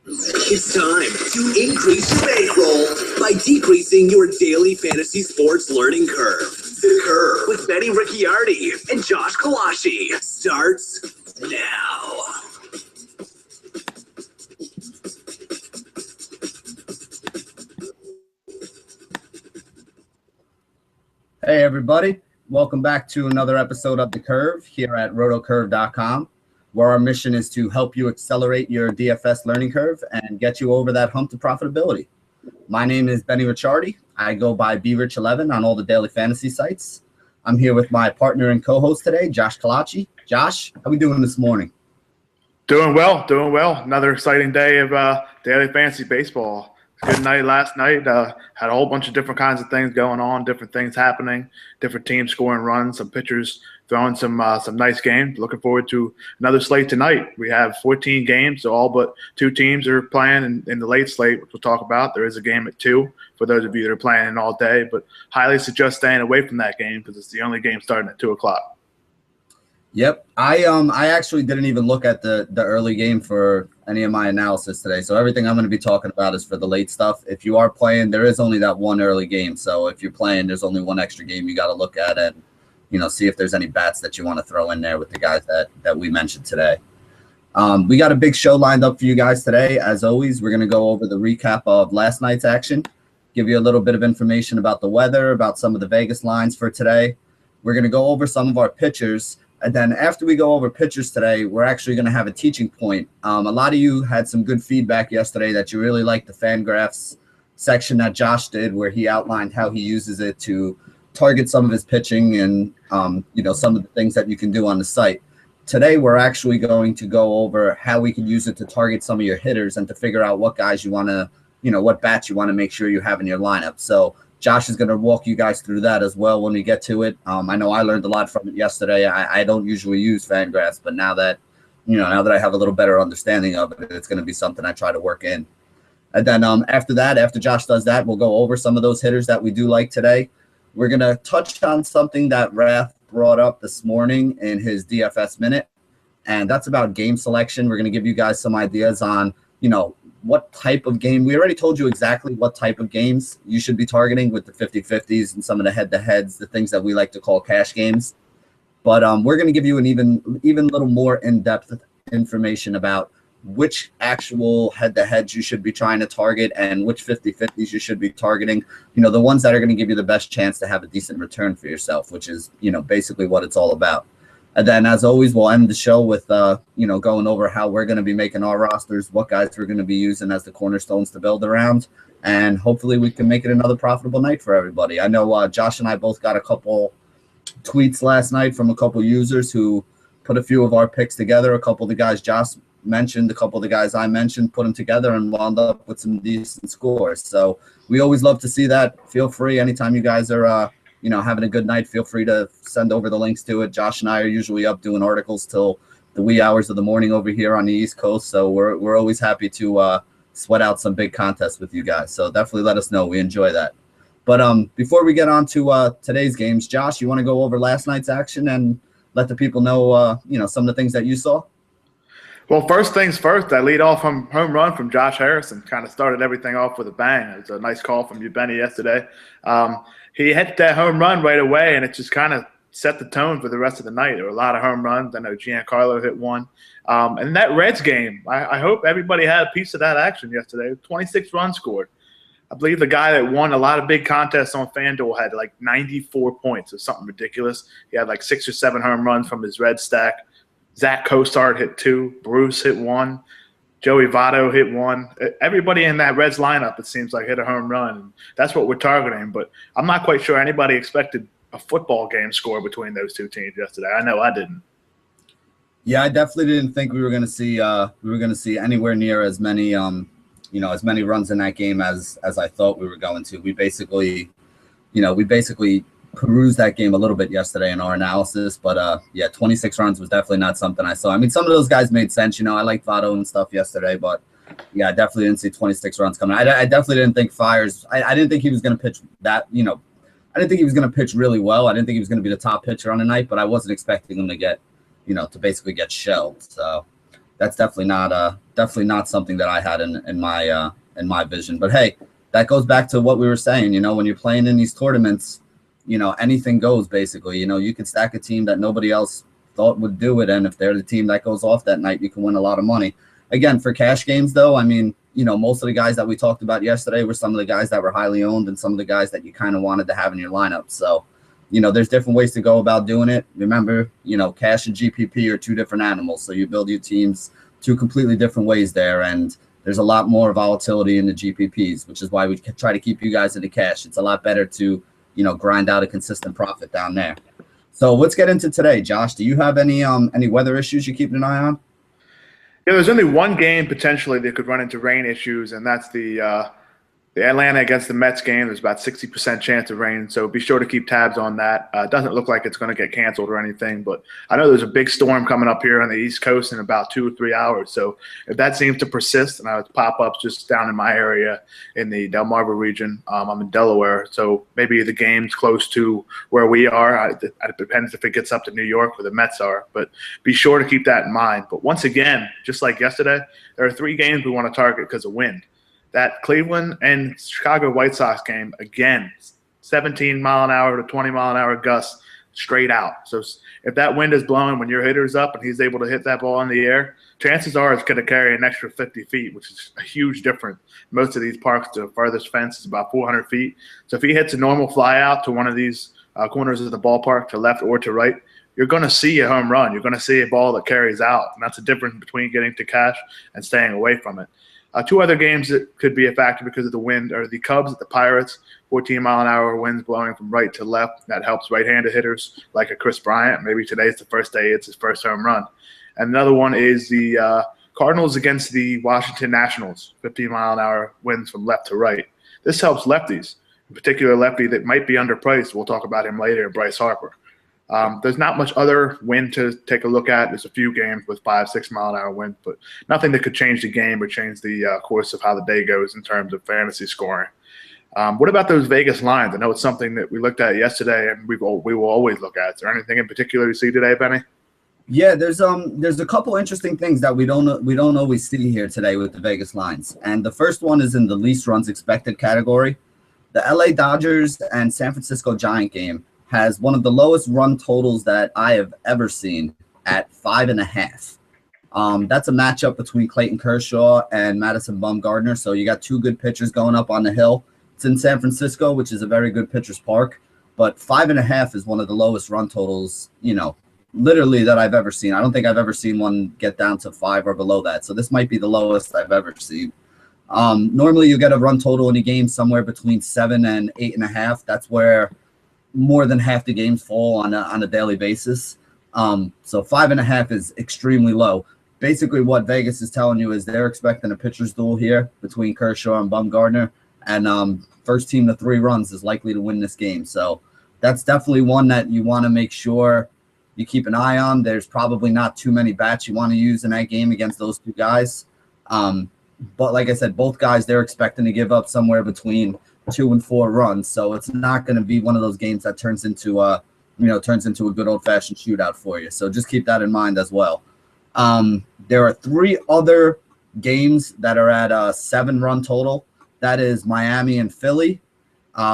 It's time to increase your bankroll by decreasing your daily fantasy sports learning curve. The Curve with Benny Ricciardi and Josh Kalashi starts now. Hey everybody, welcome back to another episode of The Curve here at rotocurve.com, where our mission is to help you accelerate your DFS learning curve and get you over that hump to profitability. My name is Benny Ricciardi. I go by BRich11 on all the daily fantasy sites. I'm here with my partner and co-host today, Josh Kalachi. Josh, how we doing this morning? Doing well. Another exciting day of daily fantasy baseball. Good night last night. Had a whole bunch of different kinds of things going on, different things happening, different teams scoring runs, some pitchers throwing some nice games. Looking forward to another slate tonight. We have 14 games, so all but two teams are playing in the late slate, which we'll talk about. There is a game at 2 for those of you that are playing all day, but highly suggest staying away from that game because it's the only game starting at 2 o'clock. Yep. I actually didn't even look at the early game for any of my analysis today. So everything I'm going to be talking about is for the late stuff. If you are playing, there is only that one early game. So if you're playing, there's only one extra game you got to look at and, see if there's any bats that you want to throw in there with the guys that we mentioned today. We got a big show lined up for you guys today. As always, we're going to go over the recap of last night's action, give you a little bit of information about the weather, about some of the Vegas lines for today. We're going to go over some of our pitchers. And then after we go over pitchers today, we're actually going to have a teaching point. A lot of you had some good feedback yesterday that you really liked the Fangraphs section that Josh did, where he outlined how he uses it to target some of his pitching and, some of the things that you can do on the site. Today, we're actually going to go over how we can use it to target some of your hitters and to figure out what guys you want to, what bats you want to make sure you have in your lineup. So Josh is going to walk you guys through that as well when we get to it. I know I learned a lot from it yesterday. I don't usually use Fangraphs, but now that I have a little better understanding of it, it's going to be something I try to work in. And then after Josh does that, we'll go over some of those hitters that we do like today. We're going to touch on something that Raph brought up this morning in his DFS minute, and that's about game selection. We're going to give you guys some ideas on, what type of game. We already told you exactly what type of games you should be targeting with the 50-50s and some of the head-to-heads, the things that we like to call cash games. But we're going to give you an even little more in-depth information about which actual head-to-heads you should be trying to target and which 50-50s you should be targeting. The ones that are going to give you the best chance to have a decent return for yourself, which is, basically what it's all about. And then, as always, we'll end the show with, going over how we're going to be making our rosters, what guys we're going to be using as the cornerstones to build around, and hopefully we can make it another profitable night for everybody. I know Josh and I both got a couple tweets last night from a couple users who put a few of our picks together. A couple of the guys Josh mentioned, a couple of the guys I mentioned, put them together and wound up with some decent scores. So we always love to see that. Feel free anytime you guys are having a good night, feel free to send over the links to it. Josh and I are usually up doing articles till the wee hours of the morning over here on the East Coast. So we're always happy to sweat out some big contests with you guys. So definitely let us know. We enjoy that. But before we get on to today's games, Josh, you want to go over last night's action and let the people know, some of the things that you saw? Well, first things first, I lead off home run from Josh Harrison. Kind of started everything off with a bang. It was a nice call from you, Benny, yesterday. He hit that home run right away, and it just kind of set the tone for the rest of the night. There were a lot of home runs. I know Giancarlo hit one. And that Reds game, I hope everybody had a piece of that action yesterday. 26 runs scored. I believe the guy that won a lot of big contests on FanDuel had like 94 points or something ridiculous. He had like 6 or 7 home runs from his Red stack. Zach Costard hit 2. Bruce hit 1. Joey Votto hit 1. Everybody in that Reds lineup, it seems like, hit a home run. And that's what we're targeting. But I'm not quite sure anybody expected a football game score between those two teams yesterday. I know I didn't. Yeah, I definitely didn't think we were going to see anywhere near as many as many runs in that game as I thought we were going to. We basically perused that game a little bit yesterday in our analysis, but 26 runs was definitely not something I saw. I mean, some of those guys made sense. I liked Votto and stuff yesterday, but yeah, I definitely didn't see 26 runs coming. I definitely didn't think Fiers. I didn't think he was going to pitch that. I didn't think he was going to pitch really well. I didn't think he was going to be the top pitcher on the night, but I wasn't expecting him to get, to basically get shelled. So that's definitely not something that I had in my vision. But hey, that goes back to what we were saying. When you're playing in these tournaments, anything goes basically. You can stack a team that nobody else thought would do it, and if they're the team that goes off that night, you can win a lot of money. Again, for cash games though, I mean, most of the guys that we talked about yesterday were some of the guys that were highly owned and some of the guys that you kind of wanted to have in your lineup. So, there's different ways to go about doing it. Remember, cash and GPP are two different animals. So you build your teams two completely different ways there. And there's a lot more volatility in the GPPs, which is why we try to keep you guys in the cash. It's a lot better to, grind out a consistent profit down there. So let's get into today. Josh, do you have any weather issues you're keeping an eye on? Yeah, there's only one game potentially that could run into rain issues, and that's the Atlanta against the Mets game. There's about 60% chance of rain, so be sure to keep tabs on that. It doesn't look like it's going to get canceled or anything, but I know there's a big storm coming up here on the East Coast in about 2 or 3 hours. So if that seems to persist, and I would pop up just down in my area in the Delmarva region, I'm in Delaware, so maybe the game's close to where we are. It depends if it gets up to New York where the Mets are, but be sure to keep that in mind. But once again, just like yesterday, there are 3 games we want to target because of wind. That Cleveland and Chicago White Sox game, again, 17-mile-an-hour to 20-mile-an-hour gusts straight out. So if that wind is blowing when your hitter's up and he's able to hit that ball in the air, chances are it's going to carry an extra 50 feet, which is a huge difference. Most of these parks, the farthest fence is about 400 feet. So if he hits a normal fly out to one of these corners of the ballpark, to left or to right, you're going to see a home run. You're going to see a ball that carries out. And that's the difference between getting to cash and staying away from it. 2 other games that could be a factor because of the wind are the Cubs at the Pirates, 14-mile-an-hour winds blowing from right to left. That helps right-handed hitters like a Chris Bryant. Maybe today's the first day it's his first home run. And another one is the Cardinals against the Washington Nationals, 15-mile-an-hour winds from left to right. This helps lefties, in particular a lefty that might be underpriced. We'll talk about him later, Bryce Harper. There's not much other wind to take a look at. There's a few games with 5-6 mile an hour wind, but nothing that could change the game or change the course of how the day goes in terms of fantasy scoring. What about those Vegas lines? I know it's something that we looked at yesterday, and we will always look at. Is there anything in particular you see today, Benny? Yeah, there's a couple interesting things that we don't always see here today with the Vegas lines, and the first one is in the least runs expected category. The LA Dodgers and San Francisco Giant game has one of the lowest run totals that I have ever seen at 5.5. That's a matchup between Clayton Kershaw and Madison Bumgarner. So you got 2 good pitchers going up on the hill. It's in San Francisco, which is a very good pitcher's park, but 5.5 is one of the lowest run totals, literally that I've ever seen. I don't think I've ever seen one get down to 5 or below that. So this might be the lowest I've ever seen. Normally you get a run total in a game somewhere between 7 and 8.5. That's where more than half the games fall on a daily basis. So 5.5 is extremely low. Basically what Vegas is telling you is they're expecting a pitcher's duel here between Kershaw and Bumgarner, and first team to 3 runs is likely to win this game. So that's definitely one that you want to make sure you keep an eye on. There's probably not too many bats you want to use in that game against those 2 guys. But like I said, both guys, they're expecting to give up somewhere between 2 and 4 runs, so it's not going to be one of those games that turns into a good old-fashioned shootout for you. So just keep that in mind as well. There are 3 other games that are at a 7-run total. That is Miami and Philly,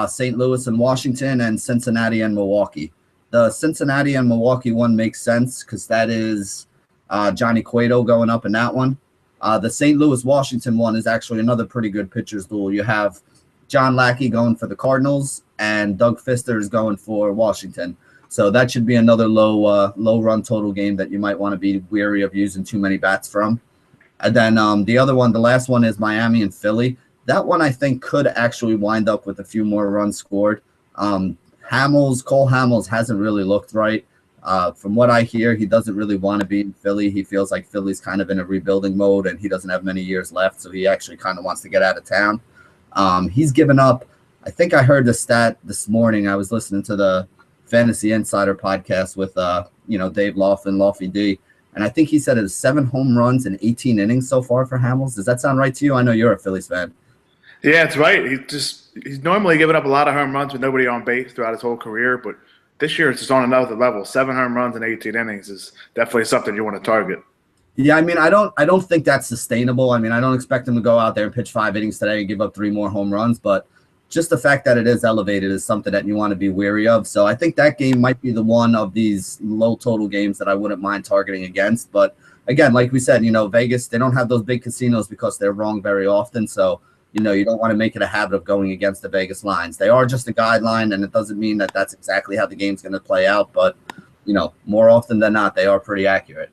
St. Louis and Washington, and Cincinnati and Milwaukee. The Cincinnati and Milwaukee one makes sense because that is Johnny Cueto going up in that one. The St. Louis Washington one is actually another pretty good pitcher's duel. You have John Lackey going for the Cardinals, and Doug Fister is going for Washington. So that should be another low run total game that you might want to be wary of using too many bats from. And then the other one, the last one, is Miami and Philly. That one I think could actually wind up with a few more runs scored. Cole Hamels hasn't really looked right. From what I hear, he doesn't really want to be in Philly. He feels like Philly's kind of in a rebuilding mode, and he doesn't have many years left, so he actually kind of wants to get out of town. He's given up. I think I heard the stat this morning. I was listening to the Fantasy Insider podcast with Dave Laughlin, Laufey D, and I think he said it was 7 home runs in 18 innings so far for Hamels. Does that sound right to you? I know you're a Phillies fan. Yeah, it's right. He's normally given up a lot of home runs with nobody on base throughout his whole career, but this year it's just on another level. 7 home runs in 18 innings is definitely something you want to target. Yeah, I mean, I don't think that's sustainable. I mean, I don't expect him to go out there and pitch 5 innings today and give up 3 more home runs, but just the fact that it is elevated is something that you want to be wary of. So I think that game might be the one of these low total games that I wouldn't mind targeting against. But again, like we said, Vegas, they don't have those big casinos because they're wrong very often. So, you don't want to make it a habit of going against the Vegas lines. They are just a guideline, and it doesn't mean that that's exactly how the game's going to play out. But, more often than not, they are pretty accurate.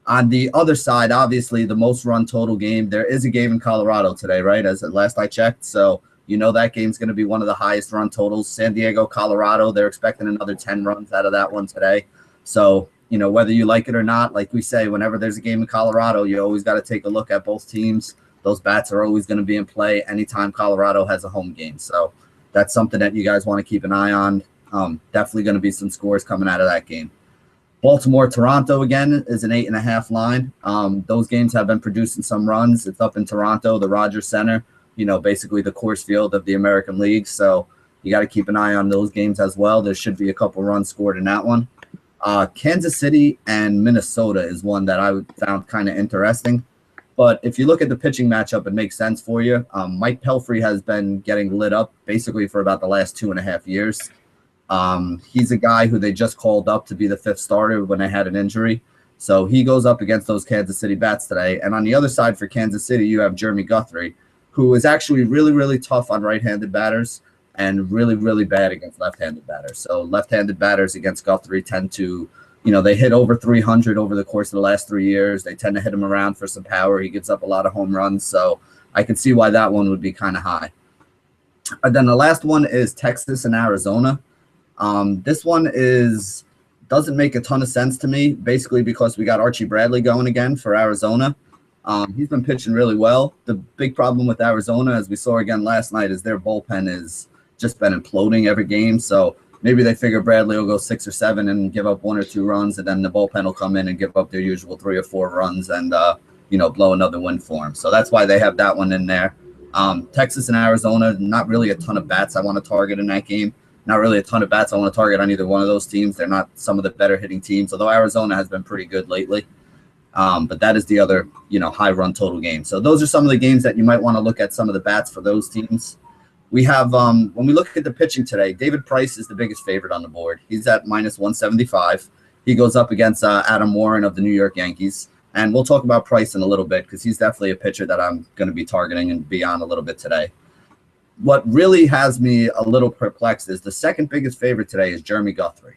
On the other side, obviously, the most run total game, there is a game in Colorado today, right? As last I checked. So, that game's going to be one of the highest run totals. San Diego, Colorado, they're expecting another 10 runs out of that one today. So, whether you like it or not, like we say, whenever there's a game in Colorado, you always got to take a look at both teams. Those bats are always going to be in play anytime Colorado has a home game. So that's something that you guys want to keep an eye on. Definitely going to be some scores coming out of that game. Baltimore, Toronto again is an 8.5 line. Those games have been producing some runs. It's up in Toronto, the Rogers Center, basically the course field of the American League. So you got to keep an eye on those games as well. There should be a couple runs scored in that one. Kansas City and Minnesota is one that I found kind of interesting. But if you look at the pitching matchup, it makes sense for you. Mike Pelfrey has been getting lit up basically for about the last 2.5 years. He's a guy who they just called up to be the 5th starter when they had an injury. So he goes up against those Kansas City bats today. And on the other side for Kansas City, you have Jeremy Guthrie, who is actually really, really tough on right-handed batters and really, really bad against left-handed batters. So left-handed batters against Guthrie tend to, they hit over 300 over the course of the last 3 years. They tend to hit him around for some power. He gives up a lot of home runs. So I can see why that one would be kind of high. And then the last one is Texas and Arizona. This one doesn't make a ton of sense to me, basically because we got Archie Bradley going again for Arizona. He's been pitching really well. The big problem with Arizona, as we saw again last night, is their bullpen has just been imploding every game. So maybe they figure Bradley will go 6 or 7 and give up 1 or 2 runs, and then the bullpen will come in and give up their usual 3 or 4 runs and, blow another win for them. So that's why they have that one in there. Texas and Arizona, not really a ton of bats I want to target in that game. Not really a ton of bats I want to target on either one of those teams. They're not some of the better hitting teams, although Arizona has been pretty good lately. But that is the other, high run total game. So those are some of the games that you might want to look at some of the bats for those teams. We have, when we look at the pitching today, David Price is the biggest favorite on the board. He's at -175. He goes up against Adam Warren of the New York Yankees. And we'll talk about Price in a little bit because he's definitely a pitcher that I'm going to be targeting and be on a little bit today. What really has me a little perplexed is the second biggest favorite today is Jeremy Guthrie.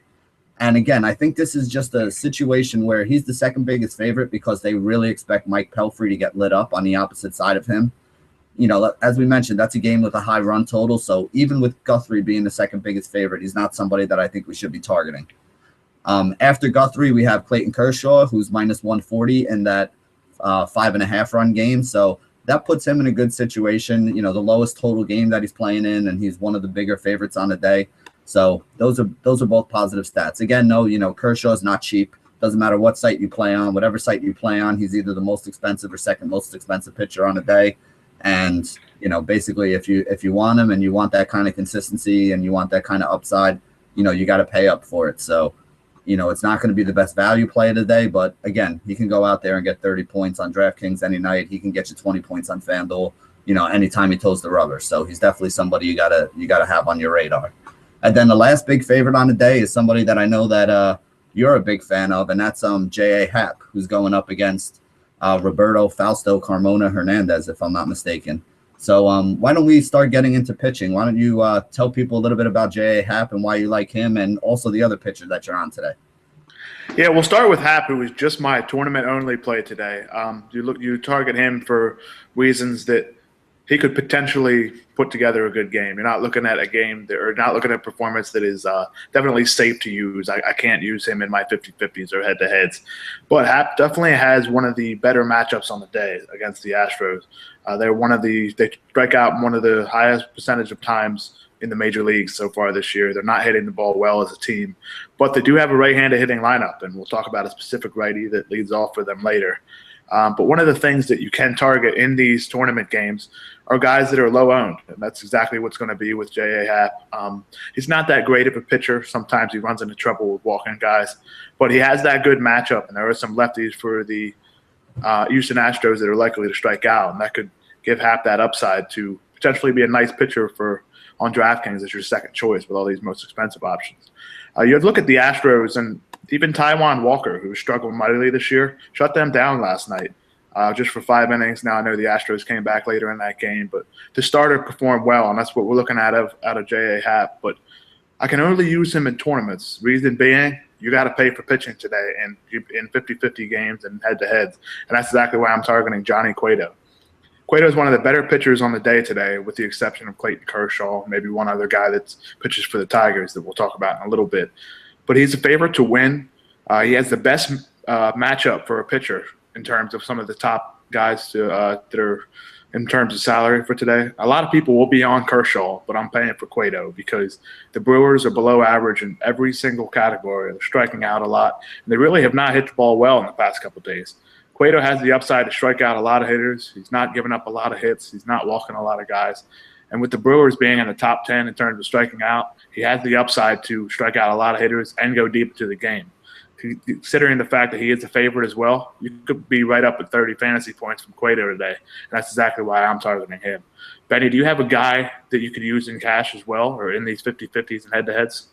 And again, I think this is just a situation where he's the second biggest favorite because they really expect Mike Pelfrey to get lit up on the opposite side of him. As we mentioned, that's a game with a high run total. So even with Guthrie being the second biggest favorite, he's not somebody that I think we should be targeting. After Guthrie, we have Clayton Kershaw, who's -140 in that 5.5 run game. So that puts him in a good situation, the lowest total game that he's playing in, and he's one of the bigger favorites on the day. So those are both positive stats. Again, no, Kershaw is not cheap. Doesn't matter what site you play on, whatever site you play on, he's either the most expensive or second most expensive pitcher on the day. And, basically if you want him and you want that kind of consistency and you want that kind of upside, you got to pay up for it. So, it's not going to be the best value play of the day, but again, he can go out there and get 30 points on DraftKings any night. He can get you 20 points on FanDuel, anytime he toes the rubber. So he's definitely somebody you gotta have on your radar. And then the last big favorite on the day is somebody that I know that you're a big fan of, and that's J.A. Happ, who's going up against Roberto Fausto Carmona Hernandez, if I'm not mistaken. So why don't we start getting into pitching? Why don't you tell people a little bit about J.A. Happ and why you like him and also the other pitcher that you're on today? Yeah, we'll start with Happ, who was just my tournament-only play today. You target him for reasons that he could potentially put together a good game. You're not looking at a game or not looking at a performance that is definitely safe to use. I can't use him in my 50-50s or head-to-heads. But Happ definitely has one of the better matchups on the day against the Astros. They strike out one of the highest percentage of times in the major leagues so far this year. They're not hitting the ball well as a team, but they do have a right-handed hitting lineup, and we'll talk about a specific righty that leads off for them later. But one of the things that you can target in these tournament games are guys that are low-owned, and that's exactly what's going to be with J.A. Happ. He's not that great of a pitcher. Sometimes he runs into trouble with walking guys, but he has that good matchup, and there are some lefties for the Houston Astros that are likely to strike out, and that could give Happ that upside to potentially be a nice pitcher for on DraftKings as your second choice with all these most expensive options. You look at the Astros, and even Taijuan Walker, who struggled mightily this year, shut them down last night just for 5 innings. Now I know the Astros came back later in that game, but the starter performed well, and that's what we're looking at out of J.A. Happ. But I can only use him in tournaments. Reason being, you got to pay for pitching today in 50-50 games and head-to-heads, and that's exactly why I'm targeting Johnny Cueto. Cueto is one of the better pitchers on the day today, with the exception of Clayton Kershaw, maybe one other guy that pitches for the Tigers that we'll talk about in a little bit. But he's a favorite to win. He has the best matchup for a pitcher in terms of some of the top guys that are in terms of salary for today. A lot of people will be on Kershaw, but I'm paying for Cueto because the Brewers are below average in every single category. They're striking out a lot, and they really have not hit the ball well in the past couple of days. Cueto has the upside to strike out a lot of hitters. He's not giving up a lot of hits. He's not walking a lot of guys. And with the Brewers being in the top 10 in terms of striking out, he has the upside to strike out a lot of hitters and go deep into the game. Considering the fact that he is a favorite as well, you could be right up at 30 fantasy points from Cueto today. And that's exactly why I'm targeting him. Benny, do you have a guy that you could use in cash as well, or in these 50-50s and head-to-heads?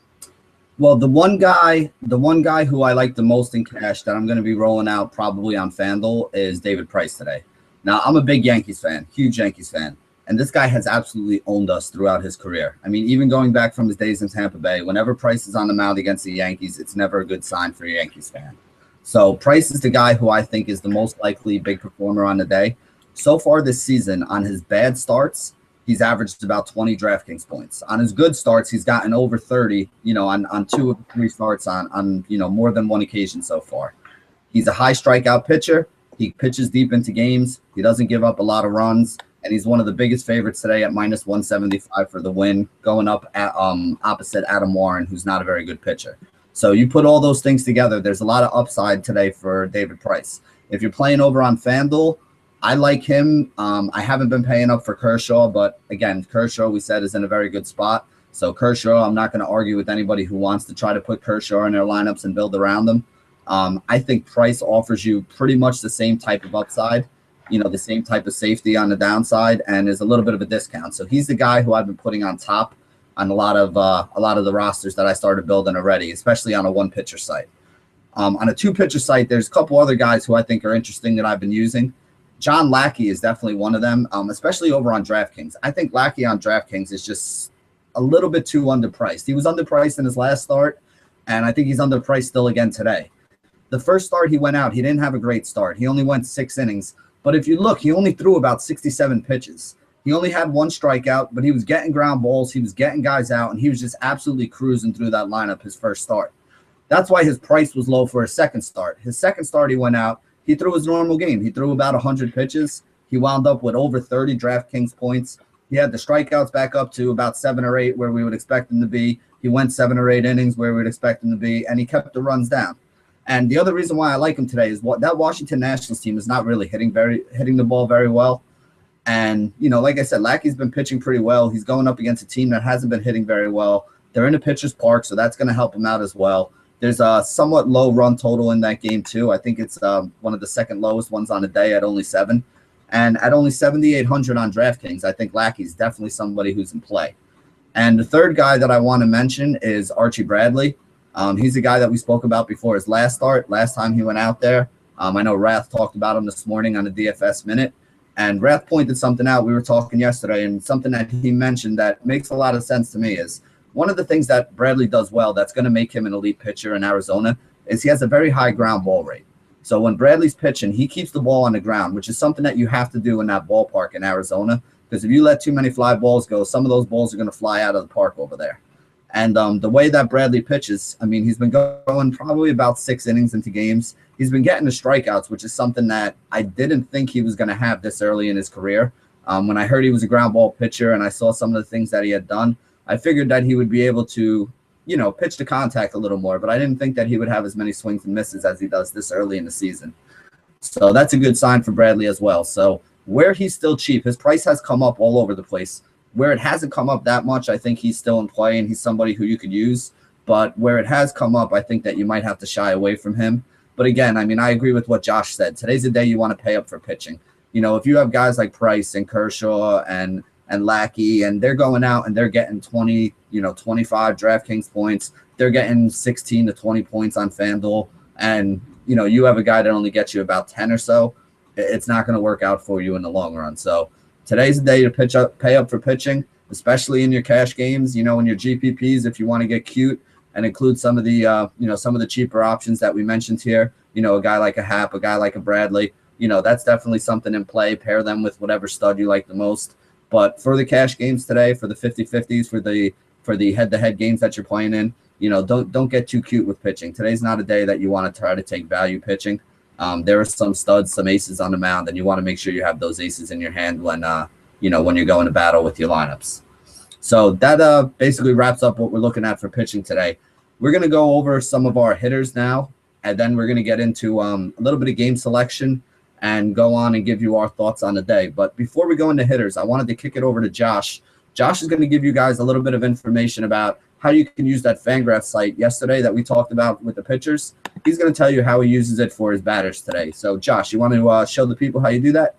Well, the one guy who I like the most in cash that I'm going to be rolling out probably on FanDuel is David Price today. Now, I'm a big Yankees fan, huge Yankees fan, and this guy has absolutely owned us throughout his career. I mean, even going back from his days in Tampa Bay, whenever Price is on the mound against the Yankees, it's never a good sign for a Yankees fan. So Price is the guy who I think is the most likely big performer on the day. So far this season, on his bad starts, he's averaged about 20 DraftKings points. On his good starts, he's gotten over 30, on 2 of 3 starts on more than one occasion so far. He's a high strikeout pitcher. He pitches deep into games. He doesn't give up a lot of runs, and he's one of the biggest favorites today at minus 175 for the win, going up at opposite Adam Warren, who's not a very good pitcher. So you put all those things together, there's a lot of upside today for David Price. If you're playing over on FanDuel, I like him. I haven't been paying up for Kershaw, but again, Kershaw, we said, is in a very good spot. So Kershaw, I'm not going to argue with anybody who wants to try to put Kershaw in their lineups and build around them. I think Price offers you pretty much the same type of upside, the same type of safety on the downside, and is a little bit of a discount. So he's the guy who I've been putting on top on a lot of the rosters that I started building already, especially on a one-pitcher site. On a two-pitcher site, there's a couple other guys who I think are interesting that I've been using. John Lackey is definitely one of them, especially over on DraftKings. I think Lackey on DraftKings is just a little bit too underpriced. He was underpriced in his last start, and I think he's underpriced still again today. The first start he went out, he didn't have a great start. He only went 6 innings. But if you look, he only threw about 67 pitches. He only had 1 strikeout, but he was getting ground balls. He was getting guys out, and he was just absolutely cruising through that lineup his first start. That's why his price was low for his second start. His second start, he went out. He threw his normal game. He threw about 100 pitches. He wound up with over 30 DraftKings points. He had the strikeouts back up to about 7 or 8 where we would expect him to be. He went 7 or 8 innings where we would expect him to be, and he kept the runs down. And the other reason why I like him today is that Washington Nationals team is not really hitting the ball very well. And, like I said, Lackey's been pitching pretty well. He's going up against a team that hasn't been hitting very well. They're in a pitcher's park, so that's going to help him out as well. There's a somewhat low run total in that game, too. I think it's one of the second lowest ones on the day at only 7. And at only 7,800 on DraftKings, I think Lackey's definitely somebody who's in play. And the third guy that I want to mention is Archie Bradley. He's a guy that we spoke about before his last start, last time he went out there. I know Rath talked about him this morning on the DFS Minute. And Rath pointed something out. We were talking yesterday, and something that he mentioned that makes a lot of sense to me is one of the things that Bradley does well that's going to make him an elite pitcher in Arizona is he has a very high ground ball rate. So when Bradley's pitching, he keeps the ball on the ground, which is something that you have to do in that ballpark in Arizona, because if you let too many fly balls go, some of those balls are going to fly out of the park over there. And the way that Bradley pitches, I mean, he's been going probably about 6 innings into games. He's been getting the strikeouts, which is something that I didn't think he was going to have this early in his career. When I heard he was a ground ball pitcher and I saw some of the things that he had done, I figured that he would be able to, pitch to contact a little more. But I didn't think that he would have as many swings and misses as he does this early in the season. So that's a good sign for Bradley as well. So where he's still cheap, his price has come up all over the place. Where it hasn't come up that much, I think he's still in play and he's somebody who you could use. But where it has come up, I think that you might have to shy away from him. But again, I mean, I agree with what Josh said. Today's the day you want to pay up for pitching. You know, if you have guys like Price and Kershaw and Lackey, and they're going out and they're getting 20, 25 DraftKings points, they're getting 16 to 20 points on FanDuel, and you have a guy that only gets you about 10 or so, it's not going to work out for you in the long run. So today's the day to pay up for pitching, especially in your cash games, in your GPPs, if you want to get cute and include some of the, some of the cheaper options that we mentioned here, a guy like a Happ, a guy like a Bradley, that's definitely something in play. Pair them with whatever stud you like the most. But for the cash games today, for the 50-50s, for the head-to-head games that you're playing in, don't get too cute with pitching. Today's not a day that you want to try to take value pitching. There are some studs, some aces on the mound, and you want to make sure you have those aces in your hand when when you're going to battle with your lineups. So that basically wraps up what we're looking at for pitching today. We're going to go over some of our hitters now, and then we're going to get into a little bit of game selection and go on and give you our thoughts on the day. But before we go into hitters, I wanted to kick it over to Josh. Josh is going to give you guys a little bit of information about how you can use that Fangraphs site yesterday that we talked about with the pitchers. He's going to tell you how he uses it for his batters today. So, Josh, you want to show the people how you do that?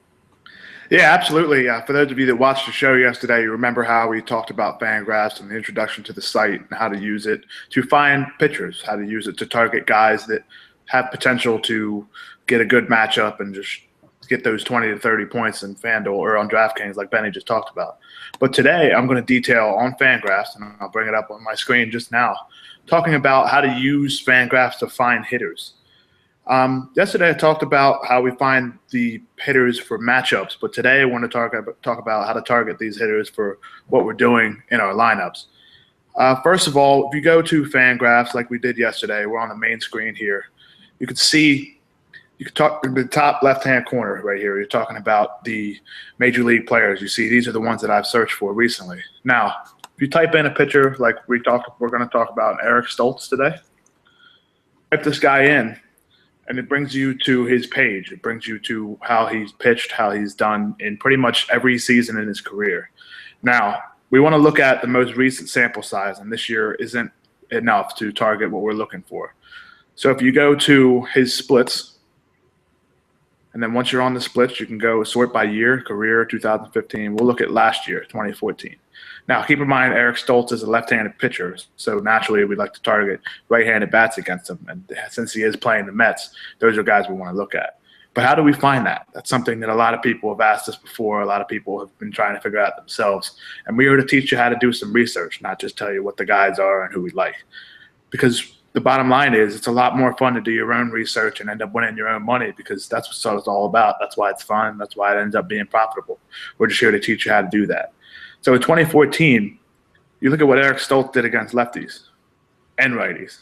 Yeah, absolutely. For those of you that watched the show yesterday, you remember how we talked about Fangraphs and the introduction to the site and how to use it to find pitchers, how to use it to target guys that have potential to get a good matchup and just get those 20 to 30 points in FanDuel or on DraftKings like Benny just talked about. But today I'm going to detail on Fangraphs, and I'll bring it up on my screen just now, talking about how to use Fangraphs to find hitters. Yesterday I talked about how we find the hitters for matchups, but today I want to talk about how to target these hitters for what we're doing in our lineups. First of all, if you go to Fangraphs like we did yesterday, we're on the main screen here. You can see, you can talk in the top left-hand corner right here. You're talking about the major league players. You see, these are the ones that I've searched for recently. Now, if you type in a pitcher like we're going to talk about Eric Stoltz today, type this guy in, and it brings you to his page. It brings you to how he's pitched, how he's done in pretty much every season in his career. Now, we want to look at the most recent sample size, and this year isn't enough to target what we're looking for. So if you go to his splits, and then once you're on the splits, you can go sort by year, career, 2015. We'll look at last year, 2014. Now, keep in mind, Eric Stoltz is a left-handed pitcher, so naturally we'd like to target right-handed bats against him. And since he is playing the Mets, those are guys we want to look at. But how do we find that? That's something that a lot of people have asked us before. A lot of people have been trying to figure out themselves. And we're here to teach you how to do some research, not just tell you what the guys are and who we like. Because the bottom line is it's a lot more fun to do your own research and end up winning your own money, because that's what it's all about. That's why it's fun. That's why it ends up being profitable. We're just here to teach you how to do that. So in 2014, you look at what Eric Stoltz did against lefties and righties.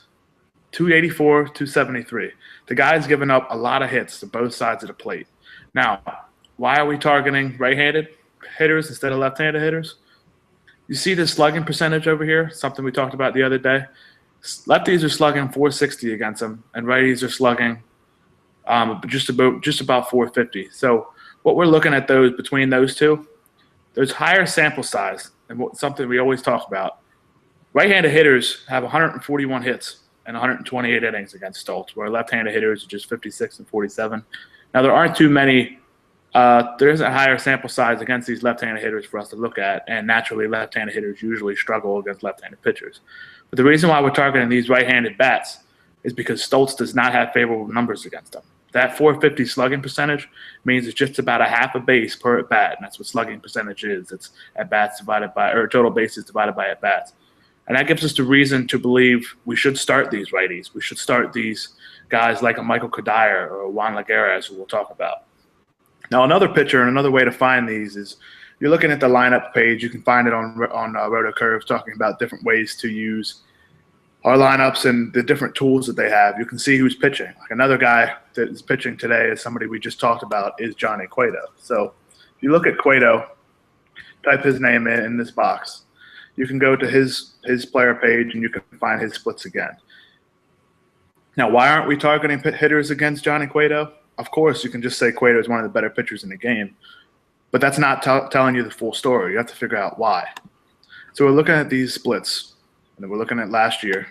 284, 273. The guy's given up a lot of hits to both sides of the plate. Now, why are we targeting right-handed hitters instead of left-handed hitters? You see this slugging percentage over here, something we talked about the other day. Lefties are slugging 460 against them, and righties are slugging just about 450. So what we're looking at between those two, there's higher sample size, and something we always talk about. Right-handed hitters have 141 hits and 128 innings against Stoltz, where left-handed hitters are just 56 and 47. Now, there aren't too many. There is a higher sample size against these left-handed hitters for us to look at, and naturally, left-handed hitters usually struggle against left-handed pitchers. But the reason why we're targeting these right-handed bats is because Stoltz does not have favorable numbers against them. That 450 slugging percentage means it's just about a half a base per at bat, and that's what slugging percentage is. It's at bats divided by, or total bases divided by at bats. And that gives us the reason to believe we should start these righties. We should start these guys like a Michael Cuddyer or a Juan Lagares, who we'll talk about. Now, another pitcher and another way to find these is you're looking at the lineup page. You can find it on RotoCurve, talking about different ways to use our lineups and the different tools that they have. You can see who's pitching. Like another guy that is pitching today is somebody we just talked about, is Johnny Cueto. So if you look at Cueto, type his name in this box. You can go to his player page and you can find his splits again. Now, why aren't we targeting hitters against Johnny Cueto? Of course, you can just say Cueto is one of the better pitchers in the game, but that's not telling you the full story. You have to figure out why. So we're looking at these splits, and we're looking at last year.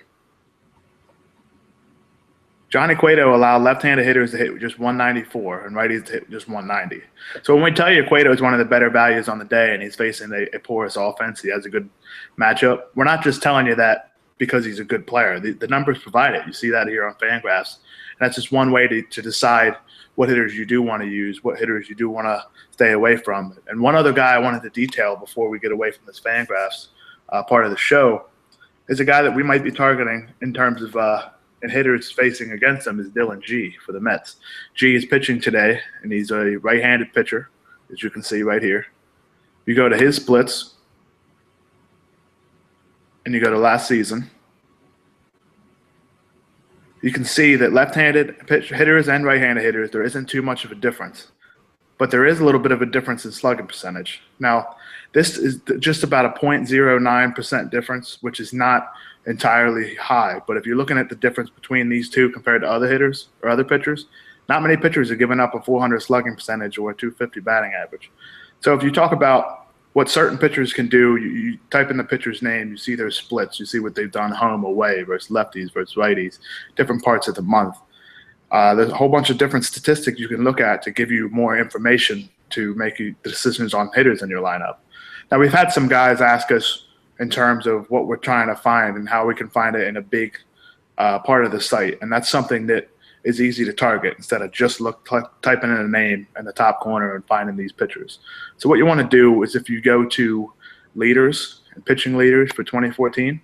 Johnny Cueto allowed left-handed hitters to hit just 194 and righties to hit just 190. So when we tell you Cueto is one of the better values on the day and he's facing a porous offense, he has a good matchup, we're not just telling you that because he's a good player. The numbers provide it. You see that here on Fangraphs. And that's just one way to decide what hitters you do want to use, what hitters you do want to stay away from. And one other guy I wanted to detail before we get away from this Fangraphs part of the show is a guy that we might be targeting in terms of and hitters facing against him is Dylan Gee for the Mets. Gee is pitching today, and he's a right-handed pitcher, as you can see right here. You go to his splits, and you go to last season. You can see that left-handed hitters and right-handed hitters, there isn't too much of a difference. But there is a little bit of a difference in slugging percentage. Now, this is just about a 0.09% difference, which is not entirely high. But if you're looking at the difference between these two compared to other hitters or other pitchers, not many pitchers are giving up a 400 slugging percentage or a 250 batting average. So if you talk about what certain pitchers can do, you type in the pitcher's name, you see their splits, you see what they've done home, away, versus lefties, versus righties, different parts of the month. There's a whole bunch of different statistics you can look at to give you more information to make the decisions on hitters in your lineup. Now, we've had some guys ask us in terms of what we're trying to find and how we can find it in a big part of the site, and that's something that is easy to target instead of just typing in a name in the top corner and finding these pitchers. So what you want to do is if you go to leaders and pitching leaders for 2014,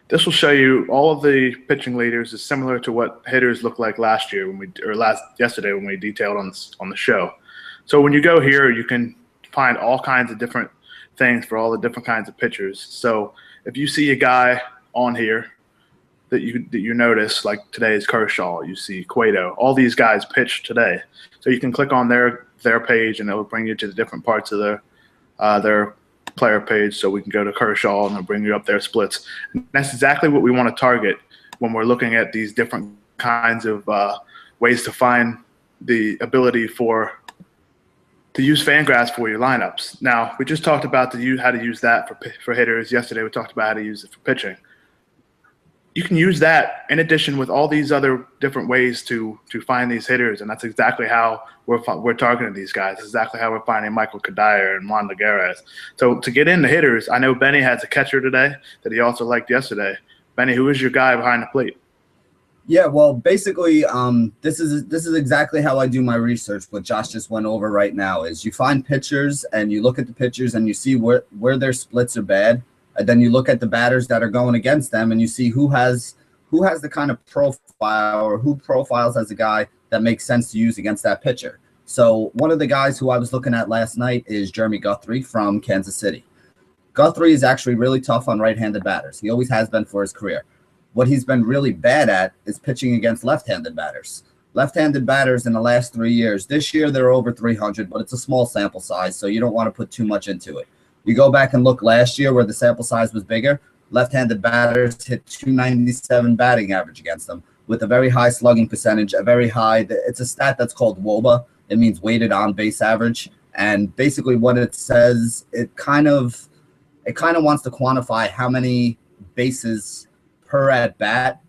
this will show you all of the pitching leaders is similar to what hitters looked like last year yesterday when we detailed on the show. So when you go here, you can find all kinds of different things for all the different kinds of pitchers. So if you see a guy on here that you notice, like today's Kershaw, you see Cueto, all these guys pitched today. So you can click on their page and it will bring you to the different parts of their player page. So we can go to Kershaw and it'll bring you up their splits. And that's exactly what we want to target when we're looking at these different kinds of ways to find the ability to use Fangraphs for your lineups. Now, we just talked about how to use that for hitters. Yesterday, we talked about how to use it for pitching. You can use that in addition with all these other different ways to find these hitters, and that's exactly how we're targeting these guys. That's exactly how we're finding Michael Kadire and Juan Lagares. So to get into hitters, I know Benny has a catcher today that he also liked yesterday. Benny, who is your guy behind the plate? Yeah, well, basically, this is exactly how I do my research. What Josh just went over right now is you find pitchers and you look at the pitchers and you see where their splits are bad, and then you look at the batters that are going against them and you see who has the kind of profile or who profiles as a guy that makes sense to use against that pitcher. So one of the guys who I was looking at last night is Jeremy Guthrie from Kansas City. Guthrie is actually really tough on right-handed batters. He always has been for his career. What he's been really bad at is pitching against left-handed batters. Left-handed batters in the last 3 years, this year they're over 300, but it's a small sample size, so you don't want to put too much into it. You go back and look last year where the sample size was bigger, left-handed batters hit 297 batting average against them with a very high slugging percentage, it's a stat that's called WOBA. It means weighted on base average. And basically what it says, it kind of wants to quantify how many bases per at bat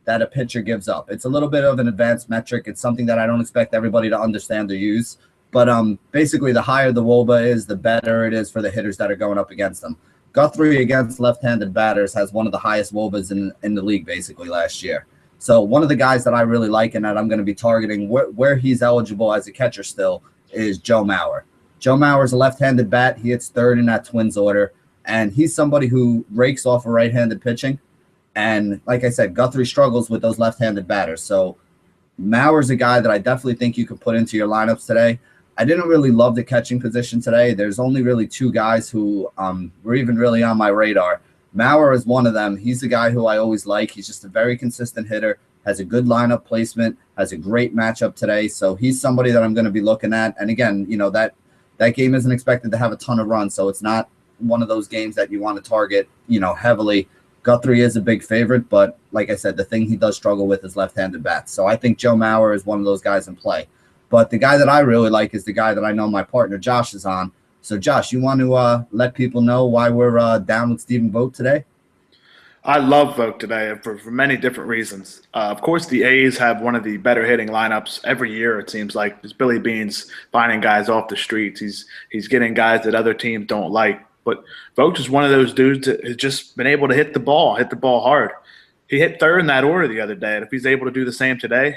that a pitcher gives up. It's a little bit of an advanced metric. It's something that I don't expect everybody to understand or use. But basically, the higher the WOBA is, the better it is for the hitters that are going up against them. Guthrie against left-handed batters has one of the highest WOBAs in the league basically last year. So one of the guys that I really like and that I'm going to be targeting where he's eligible as a catcher still is Joe Mauer. Joe Mauer is a left-handed bat. He hits third in that Twins order, and he's somebody who rakes off of right-handed pitching. And like I said, Guthrie struggles with those left-handed batters. So Mauer's a guy that I definitely think you can put into your lineups today. I didn't really love the catching position today. There's only really two guys who were even really on my radar. Mauer is one of them. He's the guy who I always like. He's just a very consistent hitter, has a good lineup placement, has a great matchup today. So he's somebody that I'm going to be looking at. And again, that game isn't expected to have a ton of runs, so it's not one of those games that you want to target, heavily. Guthrie is a big favorite, but like I said, the thing he does struggle with is left-handed bats. So I think Joe Mauer is one of those guys in play. But the guy that I really like is the guy that I know my partner Josh is on. So, Josh, you want to let people know why we're down with Stephen Vogt today? I love Vogt today for many different reasons. Of course, the A's have one of the better hitting lineups every year. It seems like it's Billy Beane's finding guys off the streets. He's getting guys that other teams don't like. But Vogt is one of those dudes that has just been able to hit the ball hard. He hit third in that order the other day, and if he's able to do the same today,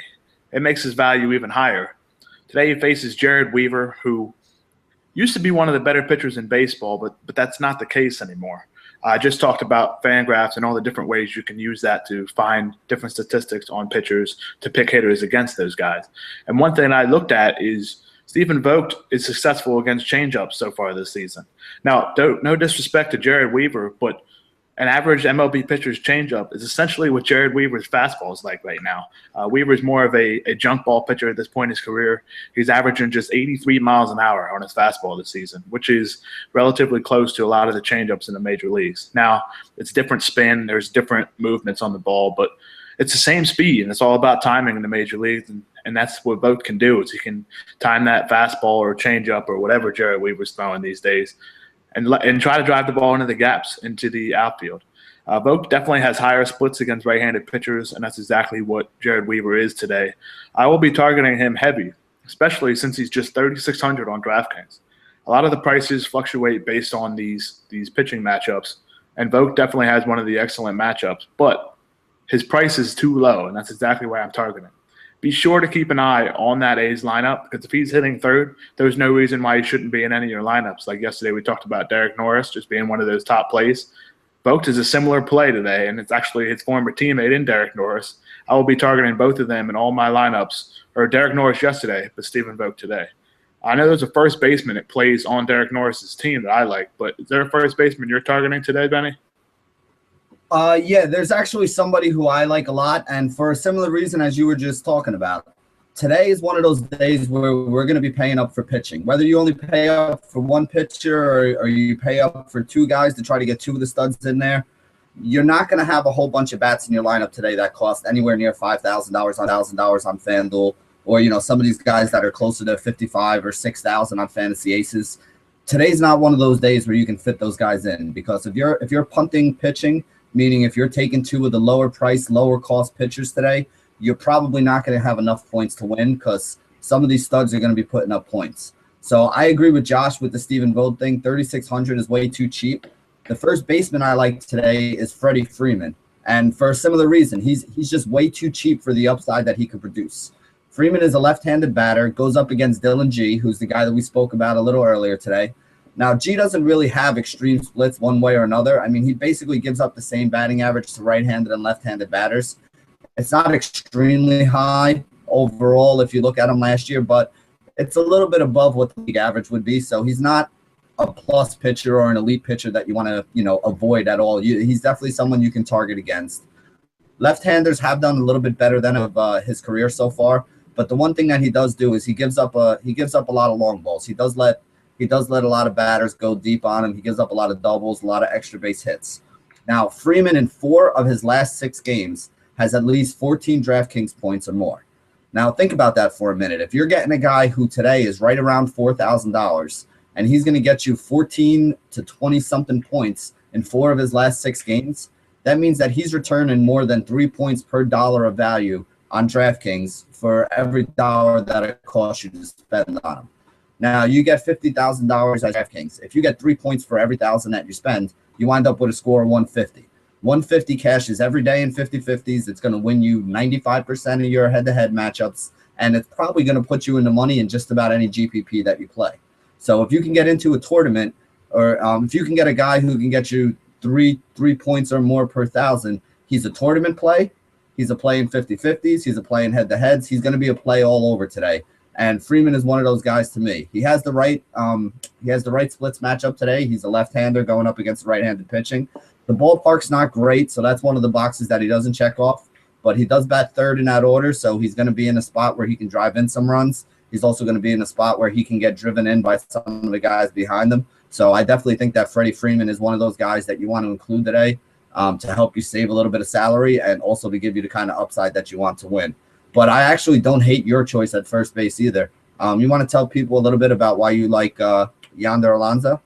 it makes his value even higher. Today he faces Jared Weaver, who used to be one of the better pitchers in baseball, but that's not the case anymore. I just talked about Fangraphs and all the different ways you can use that to find different statistics on pitchers to pick hitters against those guys. And one thing I looked at is Stephen Vogt is successful against changeups so far this season. Now, no disrespect to Jared Weaver, but an average MLB pitcher's changeup is essentially what Jared Weaver's fastball is like right now. Weaver's more of a junk ball pitcher at this point in his career. He's averaging just 83 miles an hour on his fastball this season, which is relatively close to a lot of the changeups in the major leagues. Now, it's different spin. There's different movements on the ball, but it's the same speed, and it's all about timing in the major leagues, and that's what Vogt can do is he can time that fastball or changeup or whatever Jared Weaver's throwing these days and try to drive the ball into the gaps, into the outfield. Vogt definitely has higher splits against right-handed pitchers, and that's exactly what Jared Weaver is today. I will be targeting him heavy, especially since he's just 3,600 on DraftKings. A lot of the prices fluctuate based on these pitching matchups, and Vogt definitely has one of the excellent matchups, but his price is too low, and that's exactly why I'm targeting. Be sure to keep an eye on that A's lineup because if he's hitting third, there's no reason why he shouldn't be in any of your lineups. Like yesterday, we talked about Derek Norris just being one of those top plays. Vogt is a similar play today, and it's actually his former teammate in Derek Norris. I will be targeting both of them in all my lineups, or Derek Norris yesterday, but Stephen Vogt today. I know there's a first baseman that plays on Derek Norris's team that I like, but is there a first baseman you're targeting today, Benny? Yeah, there's actually somebody who I like a lot, and for a similar reason as you were just talking about. Today is one of those days where we're going to be paying up for pitching. Whether you only pay up for one pitcher or you pay up for two guys to try to get two of the studs in there, you're not going to have a whole bunch of bats in your lineup today that cost anywhere near $5,000 on $1,000 on FanDuel, or some of these guys that are closer to 55 or 6,000 on Fantasy Aces. Today's not one of those days where you can fit those guys in, because if you're punting pitching, meaning if you're taking two of the lower price, lower cost pitchers today, you're probably not going to have enough points to win because some of these studs are going to be putting up points. So I agree with Josh with the Stephen Vogt thing. 3,600 is way too cheap. The first baseman I like today is Freddie Freeman. And for a similar reason, he's just way too cheap for the upside that he could produce. Freeman is a left-handed batter, goes up against Dylan G, who's the guy that we spoke about a little earlier today. Now, G doesn't really have extreme splits one way or another. I mean, he basically gives up the same batting average to right-handed and left-handed batters. It's not extremely high overall if you look at him last year, but it's a little bit above what the league average would be. So he's not a plus pitcher or an elite pitcher that you want to, avoid at all. He's definitely someone you can target against. Left-handers have done a little bit better than of his career so far, but the one thing that he does do is he gives up a lot of long balls. He does let a lot of batters go deep on him. He gives up a lot of doubles, a lot of extra base hits. Now, Freeman in 4 of his last 6 games has at least 14 DraftKings points or more. Now, think about that for a minute. If you're getting a guy who today is right around $4,000 and he's going to get you 14 to 20-something points in 4 of his last 6 games, that means that he's returning more than 3 points per dollar of value on DraftKings for every dollar that it costs you to spend on him. Now, you get $50,000 at DraftKings. If you get 3 points for every 1,000 that you spend, you wind up with a score of 150. 150 cashes every day in 50-50s. It's going to win you 95% of your head-to-head matchups, and it's probably going to put you in the money in just about any GPP that you play. So if you can get into a tournament, or if you can get a guy who can get you three points or more per 1,000, he's a tournament play. He's a play in 50-50s. He's a play in head-to-heads. He's going to be a play all over today. And Freeman is one of those guys to me. He has the right splits matchup today. He's a left-hander going up against right-handed pitching. The ballpark's not great, so that's one of the boxes that he doesn't check off. But he does bat third in that order, so he's going to be in a spot where he can drive in some runs. He's also going to be in a spot where he can get driven in by some of the guys behind him. So I definitely think that Freddie Freeman is one of those guys that you want to include today to help you save a little bit of salary and also to give you the kind of upside that you want to win. But I actually don't hate your choice at first base either. You want to tell people a little bit about why you like Yonder Alonso?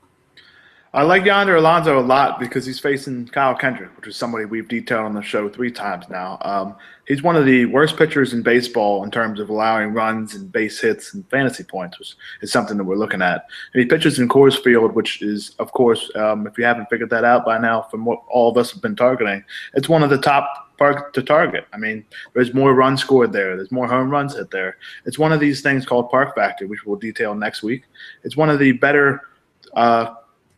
I like Yonder Alonso a lot because he's facing Kyle Kendrick, which is somebody we've detailed on the show 3 times now. He's one of the worst pitchers in baseball in terms of allowing runs and base hits and fantasy points, which is something that we're looking at. And he pitches in Coors Field, which is, of course, if you haven't figured that out by now from what all of us have been targeting, it's one of the top park to target. I mean, there's more runs scored there. There's more home runs hit there. It's one of these things called Park Factor, which we'll detail next week. It's one of the better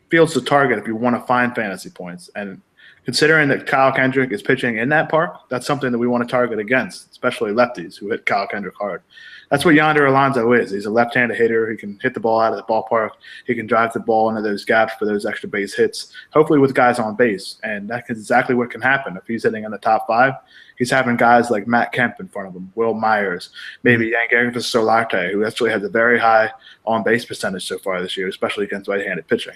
fields to target if you want to find fantasy points. And considering that Kyle Kendrick is pitching in that park, that's something that we want to target against, especially lefties who hit Kyle Kendrick hard. That's what Yonder Alonso is. He's a left-handed hitter. He can hit the ball out of the ballpark. He can drive the ball into those gaps for those extra base hits, hopefully with guys on base. And that's exactly what can happen. If he's hitting in the top 5, he's having guys like Matt Kemp in front of him, Will Myers, maybe Yangervis Solarte, who actually has a very high on-base percentage so far this year, especially against right-handed pitching.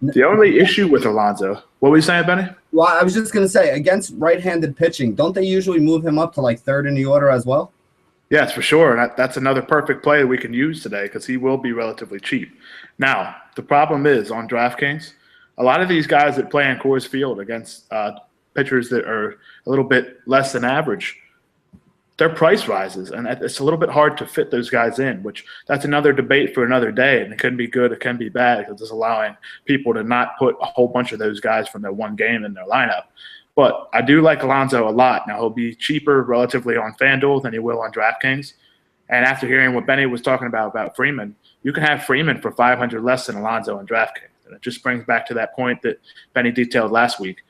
The only issue with Alonso, what were you saying, Benny? Well, I was just going to say, against right-handed pitching, don't they usually move him up to like 3rd in the order as well? Yes, for sure. And that's another perfect play that we can use today because he will be relatively cheap. Now, the problem is on DraftKings, a lot of these guys that play in Coors Field against pitchers that are a little bit less than average, their price rises, and it's a little bit hard to fit those guys in, which that's another debate for another day, and it can be good, it can be bad, because it's allowing people to not put a whole bunch of those guys from their one game in their lineup. But I do like Alonso a lot. Now, he'll be cheaper relatively on FanDuel than he will on DraftKings, and after hearing what Benny was talking about Freeman, you can have Freeman for $500 less than Alonso on DraftKings, and it just brings back to that point that Benny detailed last week.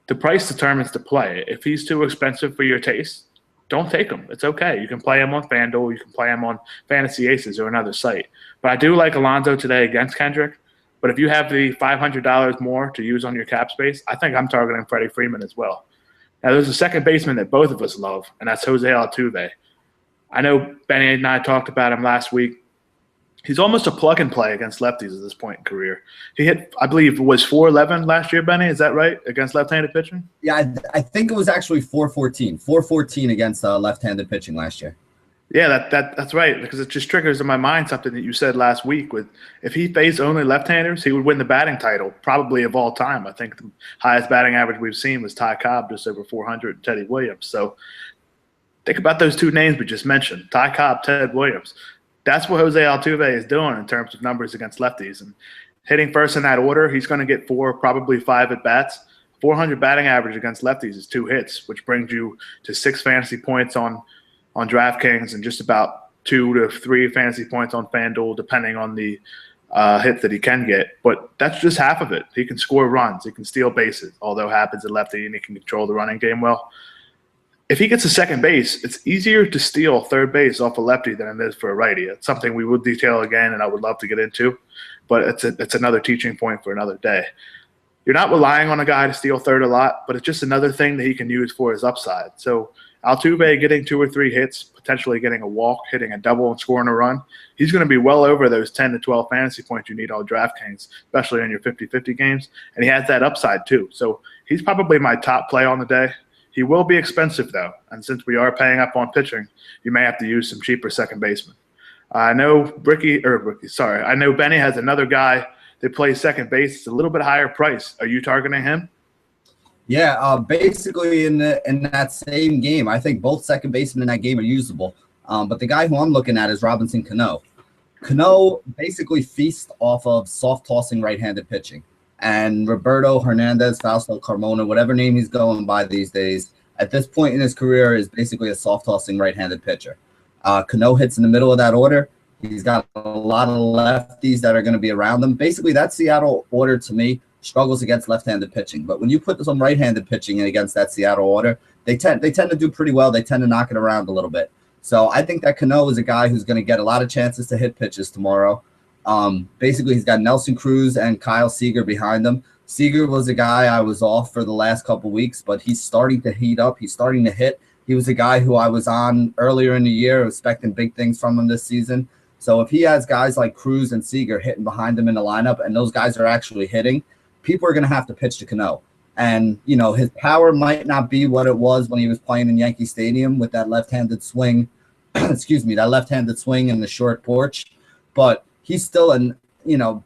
The price determines the play. If he's too expensive for your taste, don't take him. It's okay. You can play him on FanDuel. You can play him on Fantasy Aces or another site. But I do like Alonso today against Kendrick. But if you have the $500 more to use on your cap space, I think I'm targeting Freddie Freeman as well. Now, there's a second baseman that both of us love, and that's Jose Altuve. I know Benny and I talked about him last week. He's almost a plug-and-play against lefties at this point in career. He hit, I believe, was 411 last year, Benny. Is that right, against left-handed pitching? Yeah, I think it was actually 414. 414 against left-handed pitching last year. Yeah, that's right, because it just triggers in my mind something that you said last week. With if he faced only left-handers, he would win the batting title, probably of all time. I think the highest batting average we've seen was Ty Cobb, just over 400, and Teddy Williams. So think about those two names we just mentioned, Ty Cobb, Ted Williams. That's what Jose Altuve is doing in terms of numbers against lefties. And hitting first in that order, he's going to get 4, probably 5 at-bats. 400 batting average against lefties is 2 hits, which brings you to 6 fantasy points on DraftKings and just about 2 to 3 fantasy points on FanDuel, depending on the hit that he can get. But that's just half of it. He can score runs. He can steal bases, although happens at lefty, and he can control the running game well. If he gets to second base, it's easier to steal third base off a lefty than it is for a righty. It's something we will detail again, and I would love to get into, but it's another teaching point for another day. You're not relying on a guy to steal third a lot, but it's just another thing that he can use for his upside. So Altuve getting 2 or 3 hits, potentially getting a walk, hitting a double and scoring a run, he's going to be well over those 10 to 12 fantasy points you need on DraftKings, especially in your 50-50 games, and he has that upside too. So he's probably my top play on the day. He will be expensive, though, and since we are paying up on pitching, you may have to use some cheaper second basemen. I know Benny has another guy that plays second base. It's a little bit higher price. Are you targeting him? Yeah, basically in that same game, I think both second basemen in that game are usable. But the guy who I'm looking at is Robinson Cano. Cano basically feasts off of soft-tossing right-handed pitching. And Roberto Hernandez, Fausto Carmona, whatever name he's going by these days, at this point in his career is basically a soft-tossing right-handed pitcher. Cano hits in the middle of that order. He's got a lot of lefties that are going to be around him. Basically, that Seattle order, to me, struggles against left-handed pitching. But when you put some right-handed pitching in against that Seattle order, they tend to do pretty well. They tend to knock it around a little bit. So I think that Cano is a guy who's going to get a lot of chances to hit pitches tomorrow. Basically, he's got Nelson Cruz and Kyle Seager behind him. Seager was a guy I was off for the last couple weeks, but he's starting to heat up. He's starting to hit. He was a guy who I was on earlier in the year, expecting big things from him this season. So if he has guys like Cruz and Seager hitting behind him in the lineup, and those guys are actually hitting, people are going to have to pitch to Cano. And, you know, his power might not be what it was when he was playing in Yankee Stadium with that left-handed swing, that left-handed swing and the short porch, but he's still